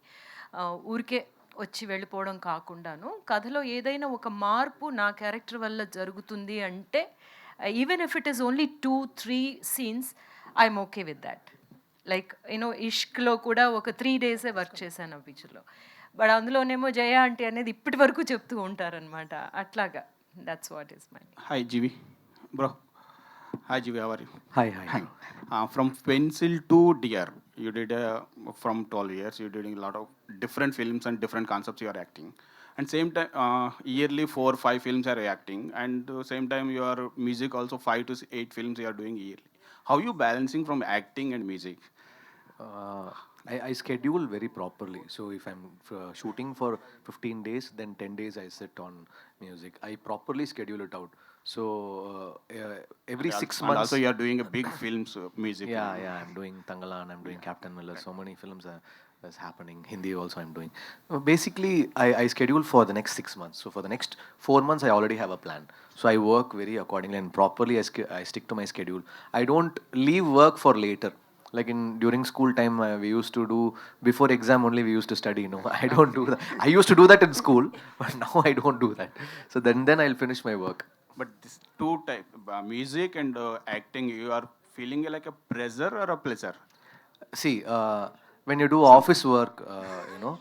I: ఊరికే వచ్చి వెళ్ళిపోవడం కాకుండాను కథలో ఏదైనా ఒక మార్పు నా క్యారెక్టర్ వల్ల జరుగుతుంది అంటే, even if it is only 2-3 scenes, I'm okay with that. Like you know ఇష్క్లో కూడా ఒక 3 డేసే వర్క్ చేశాను ఆ పిక్చర్లో. బట్ అందులోనేమో జయ ఆంటీ అనేది ఇప్పటి వరకు చెప్తూ ఉంటారనమాట. అట్లాగా that's what is my name.
T: Hi GV, bro. Hi GV, how are you?
K: Hi.
T: From Pencil to Deer, you did from 12 years. You did a lot of different films and different concepts you are acting. And same time, yearly 4-5 films are acting. And same time, your music also 5 to 8 films you are doing yearly. How you balancing from acting and music?
N: I schedule very properly. So if I'm shooting for 15 days, then 10 days I sit on music. I properly schedule it out. So every 6 months.
T: And also you are doing a big films music.
N: Yeah. I'm doing Tangalan, I'm doing Captain Miller. So many films that's happening. Hindi also I'm doing. Basically, I schedule for the next 6 months. So for the next 4 months, I already have a plan. So I work very accordingly and properly. I stick to my schedule. I don't leave work for later. Like during school time, we used to do, before exam only we used to study, I don't do that. I used to do that in school, but now I don't do that. So then I'll finish my work.
T: But this two type, music and acting, you are feeling like a pressure or a pleasure?
N: See, when you do office work, no,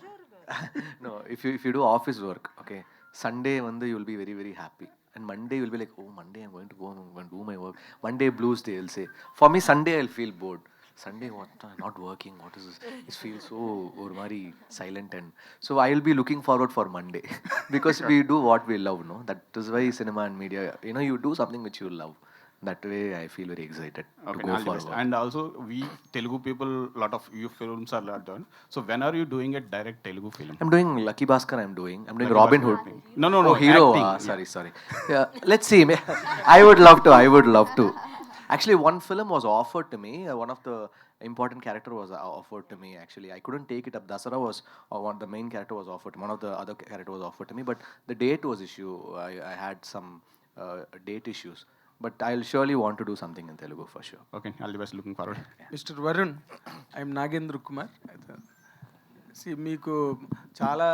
N: if you do office work, okay, Sunday one day you'll be very, very happy. And Monday you'll be like, oh, Monday I'm going to go and do my work. One day blues day, I'll say. For me, Sunday I'll feel bored. Sunday, what? Not working. What is this? It feels so very silent, and so I'll be looking forward for Monday because we do what we love. No, that is why cinema and media. You do something which you love. That way, I feel very excited to go forward.
T: And also, we Telugu people, lot of you films are done. So when are you doing a direct Telugu film?
N: I'm doing Lucky Bhaskar. I'm doing
T: Lucky
N: Robin
T: Bhaskar.
N: Hood.
T: No.
N: Oh, hero. Sorry. Yeah, let's see. I would love to. Actually, one film was offered to me. One of the important character was offered to me. Actually, I couldn't take it up. Dasara was the main character was offered. One of the other character was offered to me, but the date was issue. I had some date issues. But I'll surely want to do something in Telugu for sure.
T: Okay, all the best. Looking forward.
U: Mr. Varun, I'm Nagendra Kumar. See, మీకు చాలా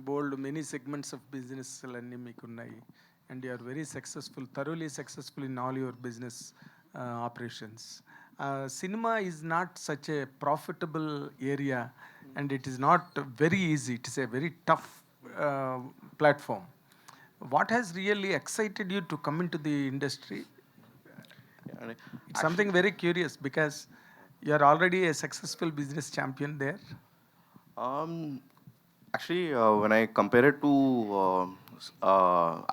U: బోల్డ్ మెనీ సెగ్మెంట్స్ ఆఫ్ బిజినెస్ అన్నీ మీకు ఉన్నాయి. And you are very successful, thoroughly successful in all your business operations. Cinema is not such a profitable area, and it is not very easy. It is a very tough platform. What has really excited you to come into the industry? It's something very curious because you are already a successful business champion there.
H: Actually, when I compare it to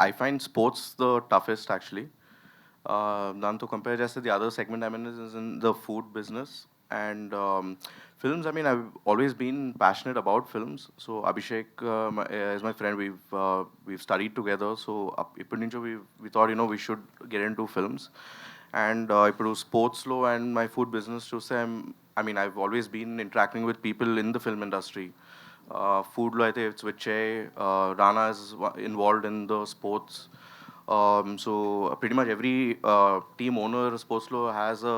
H: I find sports the toughest actually. Danto compare just the other segment I'm in is in the food business and films. I mean, I've always been passionate about films. So Abhishek is my friend. We've studied together. So we thought we should get into films. And ఇప్పుడు sports-లో and my food business చూస్తే I've always been interacting with people in the film industry. Food-లో అయితే it's Vichai, Rana is involved in the sports. So pretty much every team owner sports-lo has a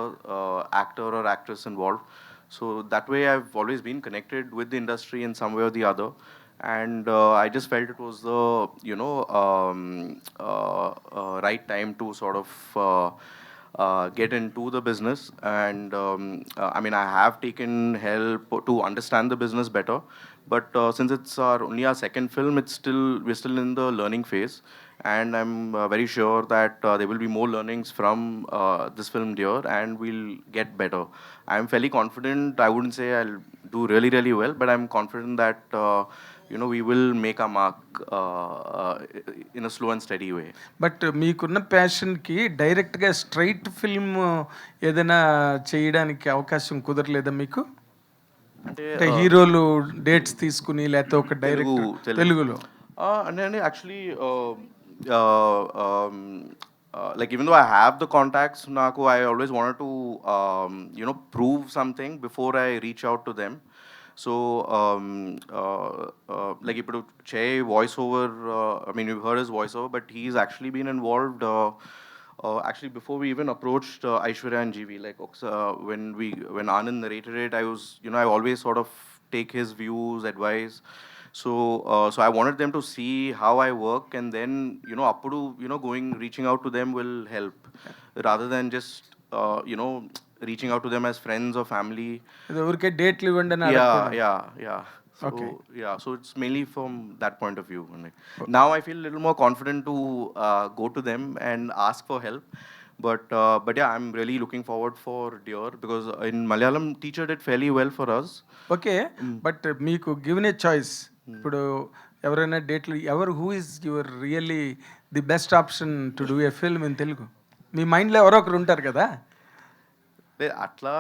H: actor or actress involved. So that way I've always been connected with the industry in some way or the other. and I just felt it was the right time to sort of get into the business. And I mean, I have taken help to understand the business better, but since it's only our second film, we're still in the learning phase, and I'm very sure that there will be more learnings from this film, Dear, and we'll get better. I'm fairly confident. I wouldn't say I'll do really, really well, but I'm confident that we will make our mark in a slow and steady way.
U: But మీకున్న ప్యాషన్కి డైరెక్ట్గా స్ట్రైట్ ఫిల్మ్ ఏదైనా చేయడానికి అవకాశం కుదరలేదా మీకు? అంటే హీరోలు డేట్స్ తీసుకుని లేకపోతే ఒక డైరెక్ట్ తెలుగులో
H: అంటే actually like even though I have the contacts, Naku, I always wanted to prove something before I reach out to them. So like ఇప్పుడు Che voiceover, I mean, you've heard his voiceover, but he's actually been involved actually before we even approached Aishwarya and GV. Like when Anand narrated it, I always sort of take his views, advice. So I wanted them to see how I work, and then appudu reaching out to them will help, rather than just reaching out to them as friends or family.
U: ఊరికే డేట్లు ఇవ్వండి అని
H: Yeah. So, so it's mainly from that point of view. Now I feel a little more confident to go to them and ask for help. But yeah, I'm really looking forward for Dear, because in Malayalam, teacher did fairly well for us.
U: Okay, but మీకు గివెన్ ఏ చాయిస్, ఇప్పుడు ఎవరైనా డేట్లు who is your really the best option to do a film in Telugu? మీ మైండ్లో ఎవరో ఒకరు ఉంటారు కదా.
H: అట్లా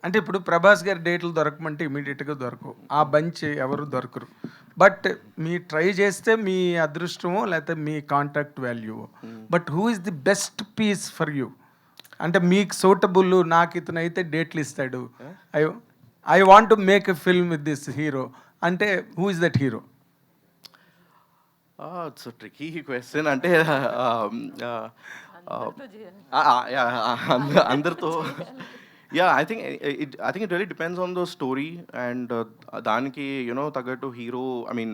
U: అంటే ఇప్పుడు ప్రభాస్ గారి డేట్లు దొరకమంటే ఇమీడియట్గా దొరకవు, ఆ బంచ్ ఎవరు దొరకరు. బట్ మీ ట్రై చేస్తే మీ అదృష్టమో లేకపోతే మీ కాంటాక్ట్ వాల్యూవో. But who is the best piece for you? అంటే మీకు సూటబుల్, నాకు ఇతనైతే డేట్లు ఇస్తాడు, I want to make a film with this hero అంటే who is that hero?
H: It's a tricky question. అంటే అందరితో yeah, I think it really depends on the story, and daniki tagattu hero. I mean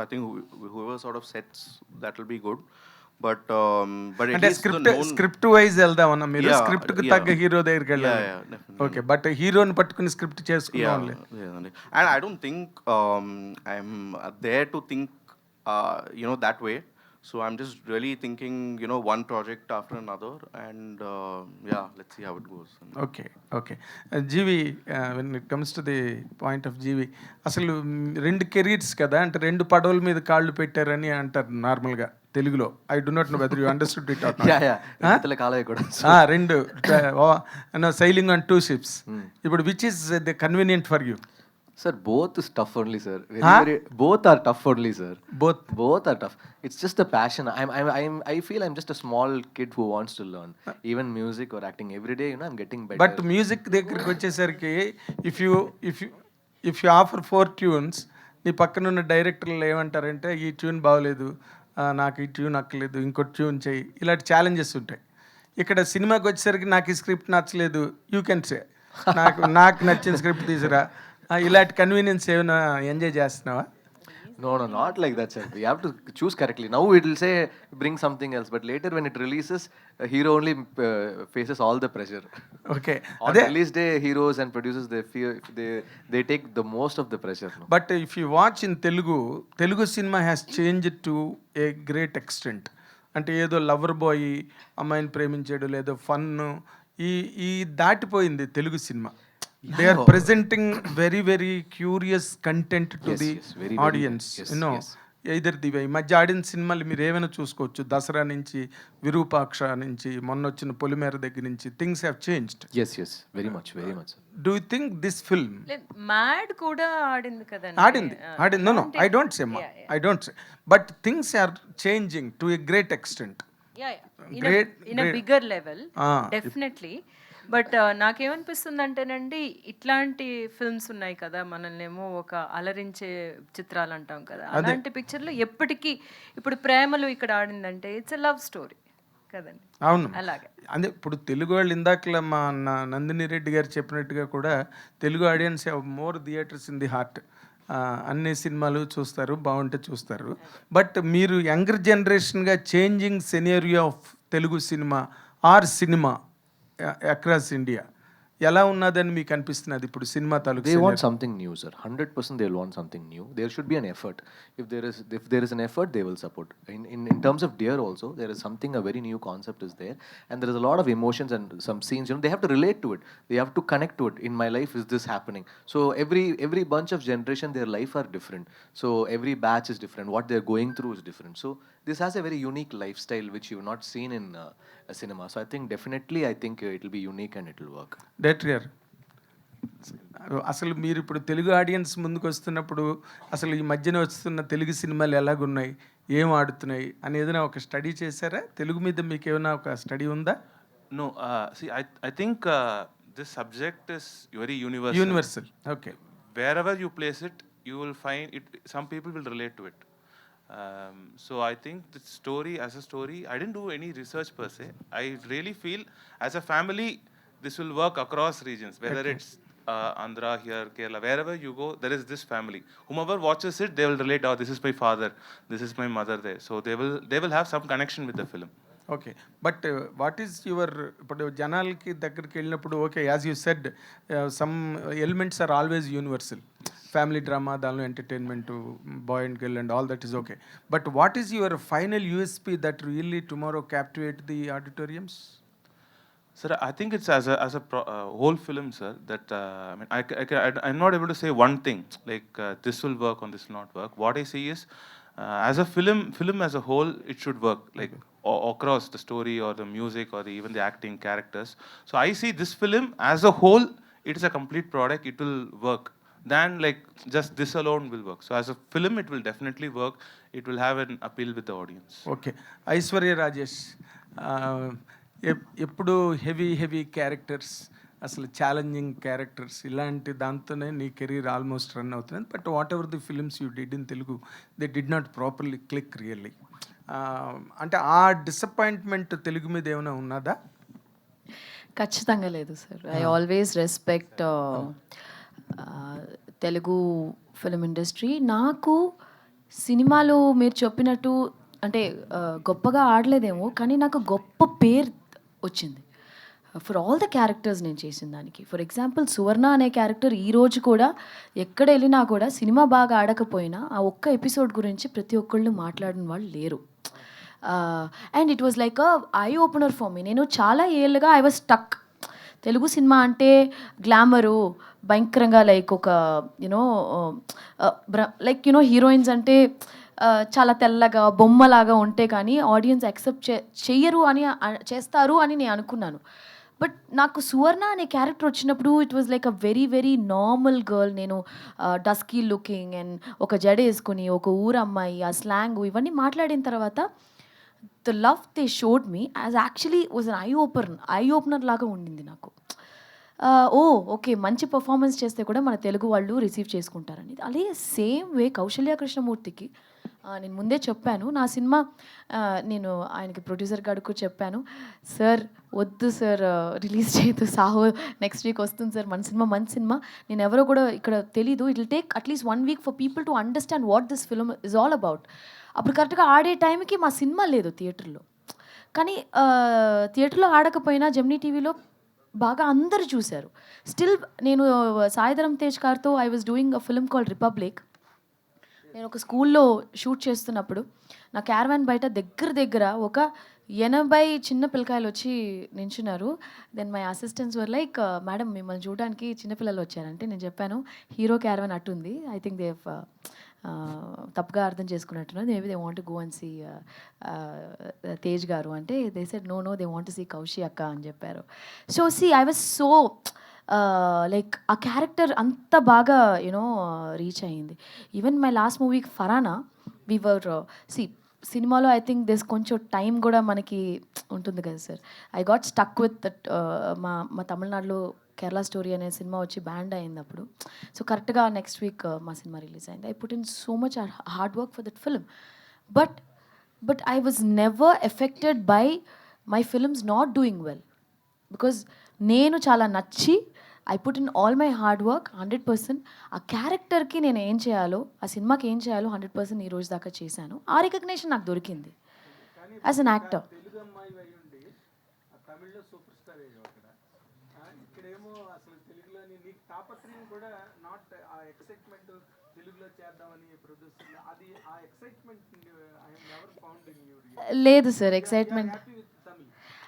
H: I think whoever sort of sets, that will be good. But at least
U: script wise వెళ్దామన్నా మీరు? స్క్రిప్ట్ కి తగ్గ హీరో దగ్గరికి వెళ్ళాలి. ఓకే, బట్ హీరోని పట్టుకుని స్క్రిప్ట్ చేసుకున్నాం.
H: And I don't think I'm there to think that way. So I'm just really thinking, one project after another, and yeah, let's see how it goes.
U: Okay. GV, when it comes to the point of GV, అసలు 2 కెరీర్స్ కదా, అంటే 2 పడవల మీద కాళ్ళు పెట్టారని అంటారు నార్మల్గా తెలుగులో. I do not know whether you understood it or not. 2 sailing on 2 ships. ఇప్పుడు which is the convenient for you?
N: Sir, both is tough only, sir. Both are tough only, sir. Both are tough. It's just a passion. I feel I'm just a small kid who wants to learn. Even music or acting, every day, I'm getting better.
U: But music దగ్గరికి వచ్చేసరికి if you offer 4 tunes, నీ పక్కన ఉన్న డైరెక్టర్లు ఏమంటారంటే ఈ ట్యూన్ బాగోలేదు, నాకు ఈ ట్యూన్ అక్కలేదు, ఇంకో ట్యూన్ చేయి, ఇలాంటి ఛాలెంజెస్ ఉంటాయి. ఇక్కడ సినిమాకి వచ్చేసరికి నాకు ఈ స్క్రిప్ట్ నచ్చలేదు, యూ కెన్ సే నాకు నచ్చిన స్క్రిప్ట్ తీసురా, ఇలాంటి కన్వీనియన్స్ ఏమైనా ఎంజాయ్ చేస్తున్నావా?
N: No, not like that, sir. You have to choose correctly. Now it will say bring something else, but later when it releases, a hero only faces all the pressure.
U: Okay.
N: On release day, heroes and producers, they take the most of the pressure. No?
U: But if you watch in Telugu cinema has changed to a great extent. అంటే ఏదో లవర్ బాయ్ అమ్మాయిని ప్రేమించాడు, లేదో ఫన్, ఈ దాటిపోయింది Telugu cinema. They are presenting very, very curious content to the audience. Either the way. ఈ మధ్య ఆడిన సినిమాలు మీరు ఏమైనా చూసుకోవచ్చు. దసరా నుంచి, విరూపాక్ష నుంచి, మొన్న వచ్చిన పొలిమేర దగ్గర నుంచి, things have changed.
N: Yes, very much.
U: Do you think this film?
I: Mad కూడా ఆడింది కదండి.
U: ఆడింది. No, I don't say. I don't say. But things are changing to a great extent.
I: In a bigger level, definitely. బట్ నాకేమనిపిస్తుంది అంటేనండి, ఇట్లాంటి ఫిల్మ్స్ ఉన్నాయి కదా, మనల్నేమో ఒక అలరించే చిత్రాలు అంటాం కదా, అలాంటి పిక్చర్లు ఎప్పటికీ, ఇప్పుడు ప్రేమలు ఇక్కడ ఆడిందంటే ఇట్స్ ఎ లవ్ స్టోరీ కదండి.
U: అవును,
I: అలాగే.
U: అదే ఇప్పుడు తెలుగు వాళ్ళు ఇందాకలా మా నందిని రెడ్డి గారు చెప్పినట్టుగా కూడా Telugu audiences have more theatres in the heart. అన్ని సినిమాలు చూస్తారు, బాగుంటే చూస్తారు. బట్ మీరు యంగర్ జనరేషన్గా changing scenario of Telugu cinema or cinema across India ఎలా ఉన్నదని మీకు అనిపిస్తున్నది ఇప్పుడు సినిమా తాలూకు?
N: They want something new, sir. 100% they'll want something new. There should be an effort. If there is an effort, they will support. In terms of Dear also, there is something, a very new concept is there, and there is a lot of emotions and some scenes. You know, they have to relate to it. They have to connect to it. In my life, is this happening? So every bunch of generation, their life are different. So every batch is different. What they're going through is different. So this has a very unique lifestyle which you've not seen in a cinema. So I think definitely, it will be unique and it will work.
U: Director గారు, అసలు మీరు ఇప్పుడు తెలుగు ఆడియన్స్ ముందుకు వస్తున్నప్పుడు అసలు ఈ మధ్యన వస్తున్న తెలుగు సినిమాలు ఎలాగున్నాయి, ఏం ఆడుతున్నాయి అని ఏదైనా ఒక స్టడీ చేశారా? తెలుగు మీద మీకు ఏమైనా ఒక స్టడీ ఉందా?
J: No, see, I think this subject is very universal.
U: Universal, okay.
J: Wherever you place it, you will find it. Some people will relate to it. So I think the story, as a story, I didn't do any research per se. I really feel as a family, this will work across regions, whether it's Andhra, here, Kerala, wherever you go, there is this family. Whomever watches it, they will relate, oh, this is my father, this is my mother there. So they will have some connection with the film.
U: Okay, but what is your, ఇప్పుడు జనాలకి దగ్గరికి వెళ్ళినప్పుడు okay, as you said some elements are always universal, family drama, దానిలో entertainment, boy and girl and all that is okay. But what is your final USP that really tomorrow captivate the auditoriums?
J: Sir, I think it's as a whole film, sir, that I'm not able to say one thing, like this will work or this will not work. What I see is, as a film as a whole, it should work, like across the story or the music or even the acting, characters. So I see this film as a whole, it is a complete product, it will work. Than like just this alone will work. So as a film, it will definitely work. It will have an appeal with the audience.
U: Okay, Aishwarya Rajesh, ఎప్పుడు హెవీ క్యారెక్టర్స్, అసలు ఛాలెంజింగ్ క్యారెక్టర్స్, ఇలాంటి దాంతోనే నీ కెరీర్ ఆల్మోస్ట్ రన్ అవుతుంది. But what ever the films you did in Telugu, they did not properly click really. అంటే ఆ డిసప్పాయింట్మెంట్ తెలుగు మీద ఏమైనా ఉన్నదా?
M: ఖచ్చితంగా లేదు sir. I always respect Telugu film industry. నాకు సినిమాలో మీరు చెప్పినట్టు అంటే గొప్పగా ఆడలేదేమో, కానీ నాకు గొప్ప పేరు వచ్చింది ఫర్ ఆల్ ద క్యారెక్టర్స్ నేను చేసిన దానికి. ఫర్ ఎగ్జాంపుల్ సువర్ణ అనే క్యారెక్టర్ ఈరోజు కూడా ఎక్కడ వెళ్ళినా కూడా సినిమా బాగా ఆడకపోయినా ఆ ఒక్క ఎపిసోడ్ గురించి ప్రతి ఒక్కళ్ళు మాట్లాడిన వాళ్ళు లేరు. And it was like a eye opener for me. నేను చాలా ఏళ్ళుగా I was stuck. Telugu cinema అంటే గ్లామరు భయంకరంగా, లైక్ ఒక యునో లైక్ యునో హీరోయిన్స్ అంటే చాలా తెల్లగా బొమ్మలాగా ఉంటే కానీ ఆడియన్స్ యాక్సెప్ట్ చెయ్యరు అని చేస్తారు అని నేను అనుకున్నాను. బట్ నాకు సువర్ణ అనే క్యారెక్టర్ వచ్చినప్పుడు it was like a very normal girl. నేను డస్కీ లుకింగ్ అండ్ ఒక జడ వేసుకుని ఒక ఊరు అమ్మాయి, ఆ స్లాంగ్ ఇవన్నీ మాట్లాడిన తర్వాత the love they showed me as actually was an eye opener లాగా ఉండింది నాకు. ఓకే, మంచి పర్ఫార్మెన్స్ చేస్తే కూడా మన తెలుగు వాళ్ళు రిసీవ్ చేసుకుంటారని. అలాగే సేమ్ వే కౌశల్య కృష్ణమూర్తికి నేను ముందే చెప్పాను, నా సినిమా నేను ఆయనకి ప్రొడ్యూసర్ గారికి చెప్పాను, సార్ వద్దు సార్ రిలీజ్ చేయదు, సాహో నెక్స్ట్ వీక్ వస్తుంది సార్, మంచి సినిమా నేను ఎవరో కూడా ఇక్కడ తెలీదు, it will take at least 1 week for people to understand what this film is all about. అప్పుడు కరెక్ట్గా ఆడే టైంకి మా సినిమా లేదు థియేటర్లో. కానీ థియేటర్లో ఆడకపోయినా జెమినీ టీవీలో బాగా అందరూ చూశారు. స్టిల్ నేను సాయిధరం తేజ్ గారితో I was doing a film called republic. నేను ఒక స్కూల్లో షూట్ చేస్తున్నప్పుడు నా క్యారవాన్ బయట దగ్గర ఒక 80 చిన్న పిల్లకాయలు వచ్చి నించున్నారు. Then my assistants were like, madam మిమ్మల్ని చూడడానికి చిన్నపిల్లలు వచ్చారంటే నేను చెప్పాను హీరో క్యారవాన్ అట్టుంది, ఐ థింక్ దే తప్పుగా అర్థం చేసుకున్నట్టున్నారు, maybe they want go and see Tej గారు అంటే they said no they want see Kaushi అక్క అని చెప్పారు. So see I was so like ఆ క్యారెక్టర్ అంత బాగా యూనో రీచ్ అయ్యింది. Even my last movie Farhana వీవర్ సినిమాలో ఐ థింక్ దిస్ కొంచెం టైం కూడా మనకి ఉంటుంది కదా sir. I got stuck with that. మా తమిళనాడులో కేరళ స్టోరీ అనే సినిమా వచ్చి బ్యాండ్ అయింది అప్పుడు. సో కరెక్ట్గా నెక్స్ట్ వీక్ మా సినిమా రిలీజ్ అయింది. I put in so much hard work for that film. But I was never affected by my films not doing well, because నేను చాలా నచ్చి I put in all my hard work 100%. ఆ క్యారెక్టర్కి నేను ఏం చేయాలో, ఆ సినిమాకి ఏం చేయాలో 100% ఈ రోజు దాకా చేశాను. ఆ రికగ్నేషన్ నాకు దొరికింది యాజ్ అన్ యాక్టర్.
U: తెలుగు అమ్మాయి అయి ఉండి తమిళ్లో సూపర్ స్టార్ అయ్యావు అక్కడ. ఇక్కడేమో అసలు తెలుగులోని నీకు తాపత్రయం కూడా నాట్ ఆ ఎక్సైట్మెంట్ తెలుగులో చేద్దామని ప్రొడ్యూసర్ అది ఆ excitement I have never found in you.
M: లేదు sir, excitement.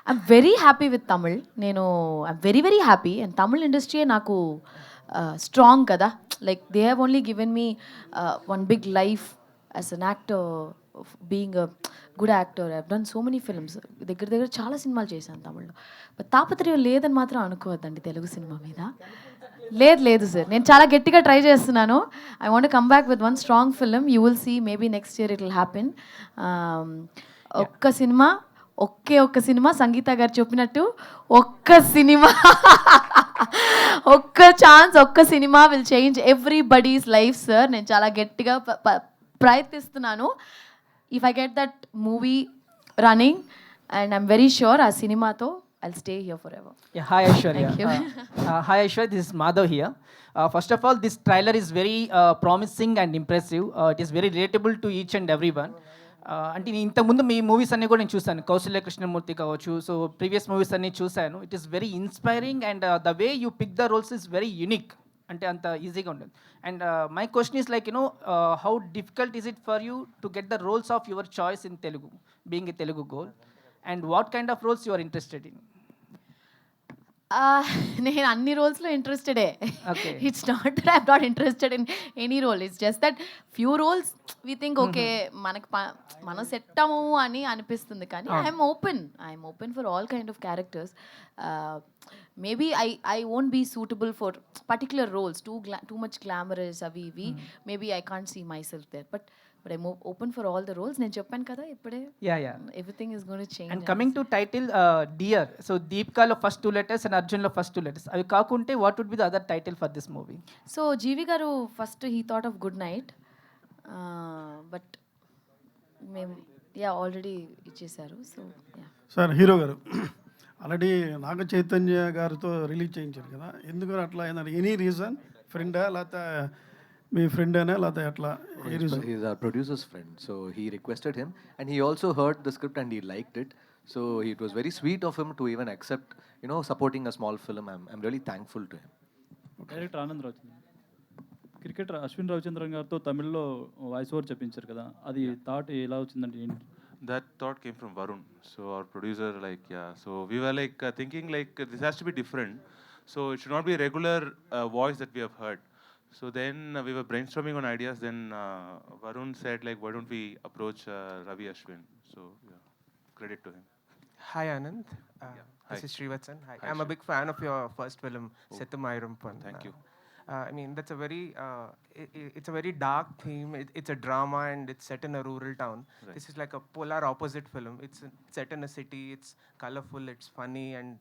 M: I'm very happy with Tamil. నేను I'm very very happy. And Tamil ఇండస్ట్రీయే నాకు స్ట్రాంగ్ కదా. Like they have only given me one big life as an actor, being a good actor. I done so many films. దగ్గర దగ్గర చాలా సినిమాలు చేశాను తమిళ్లో. బట్ తాపత్రయం లేదని మాత్రం అనుకోవద్దండి తెలుగు సినిమా మీద. లేదు సార్, నేను చాలా గట్టిగా ట్రై చేస్తున్నాను. I want come back with one strong film. You will see maybe next year it will happen. ఒక్క సినిమా సంగీత గారు చెప్పినట్టు ఒక్క సినిమా ఒక్క ఛాన్స్, ఒక్క సినిమా will change everybody's life sir. నేను చాలా గట్టిగా ప్రయత్నిస్తున్నాను. If I get that movie running, and I'm very sure ఆ సినిమాతో I'll stay here forever.
D: Yeah, hi Aishwarya.
M: Thank you.
D: Hi Aishwarya, this is Madhav here. First of all, this trailer is very promising and impressive. It is very relatable to each and everyone. అంటే నేను ఇంతకుముందు మీ మూవీస్ అన్నీ కూడా నేను చూశాను, కౌశల్య కృష్ణమూర్తి కావచ్చు, సో ప్రీవియస్ మూవీస్ అన్నీ చూశాను. It is very inspiring and the way you pick the roles is very unique. అంటే అంత ఈజీగా ఉండదు. And my question is like how difficult is it for you to get the roles of your choice in Telugu, being a Telugu girl, and what kind of roles you are interested in?
M: నేను అన్ని రోల్స్లో ఇంట్రెస్టెడే.
D: Okay.
M: It's not that I'm not interested in any role. It's just that few roles we think okay మనకి మనం సెట్ అవ్వము అని అనిపిస్తుంది. కానీ I'm open for all kind of characters. Maybe I won't be suitable for particular roles, too much glamorous అవి ఇవి. Maybe I can't see myself there, but I'm open for all the roles. నేను చెప్పాను కదా ఇప్పుడే, everything is going to change.
D: And coming to title dear, so దీపికాలో ఫస్ట్ 2 letters అండ్ అర్జున్లో ఫస్ట్ 2 letters. అవి కాకుంటే what would be the other title for this movie?
M: So GV గారు first he thought of good night, but మేము ఆల్రెడీ ఇచ్చేసారు. సో
V: సార్ హీరో గారు ఆల్రెడీ నాగ చైతన్య గారితో రిలీజ్ చేయించారు కదా, ఎందుకు అట్లా అయిందంటే ఎనీ రీజన్? ఫ్రెండా లేకపోతే మీ ఫ్రెండ్ అనే లేకపోతే ఎట్లా?
N: He's our producer's friend, so he requested him, and he also heard the script and he liked it. So it was very sweet of him to even accept, supporting a small film. I'm really thankful to him.
W: Director Anand Rao, cricketer Ashwin Ravichandran గారితో తమిళ్లో వాయిస్ ఓవర్ చెప్పించారు కదా, అది థాట్ ఎలా వచ్చిందంటే ఏంటి?
J: That thought came from Varun. So our producer, so we were thinking this has to be different. So it should not be a regular voice that we have heard. So then we were brainstorming on ideas. Then Varun said why don't we approach Ravi Ashwin? So credit to him.
X: Hi Anand. This is Srivatsan. Hi. I'm a big fan of your first film, Sethumayurumpan.
J: Thank you.
X: I mean, that's a very, it's a very dark theme. It's a drama and it's set in a rural town.
J: Right.
X: This is like a polar opposite film. It's set in a city. It's colorful. It's funny and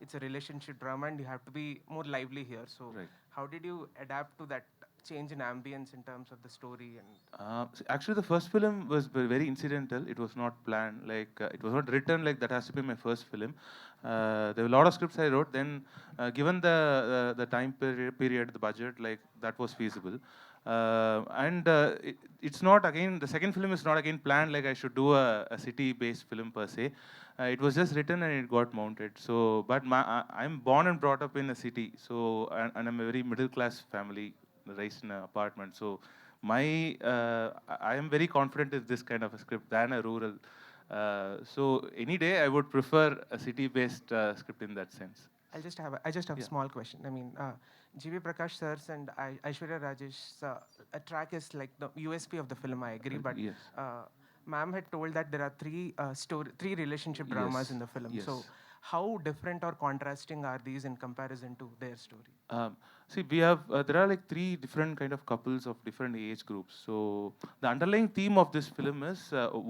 X: it's a relationship drama. And you have to be more lively here. So,
J: Right.
X: how did you adapt to that change in ambience in terms of the story? And
J: Actually, the first film was very incidental. It was not planned. It was not written that has to be my first film. There were a lot of scripts I wrote. Then, given the time period, the budget, that was feasible. It's not again. The second film is not again planned. I should do a city-based film per se. It was just written and it got mounted. So, but I'm born and brought up in a city. So, and I'm a very middle-class family, raised in an apartment. So, I am very confident in this kind of a script than a rural. So, any day I would prefer a city-based script in that sense.
X: I just have a small question. I mean, G.V. Prakash sir's and Aishwarya Rajesh's a track is like the USP of the film. I agree, but
J: Yes.
X: ma'am had told that there are three relationship dramas
J: Yes.
X: in the film.
J: Yes.
X: So, how different or contrasting are these in comparison to their story?
J: See, we have there are 3 different kind of couples of different age groups. So the underlying theme of this film is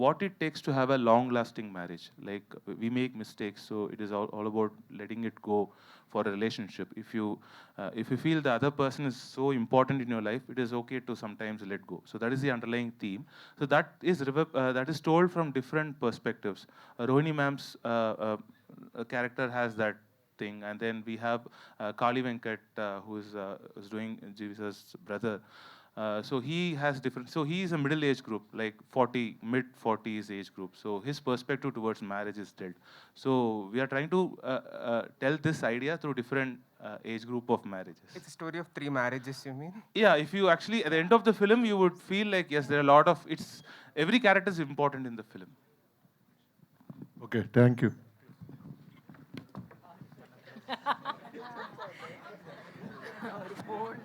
J: what it takes to have a long-lasting marriage. We make mistakes, so it is all about letting it go for a relationship. If you feel the other person is so important in your life, it is okay to sometimes let go. So that is the underlying theme. So that is told from different perspectives. Rohini ma'am's character has that thing. And then we have Kali Venkat, who's doing Jesus' brother. So he has different. So he is a middle age group, like 40, mid 40s age group. So his perspective towards marriage is tilt. So we are trying to tell this idea through different age group of marriages.
X: It's a story of 3 marriages, you mean?
J: Yeah, if you actually at the end of the film, you would feel like yes, there are a lot of. It's every character is important in the film.
O: Okay thank you
I: Bold.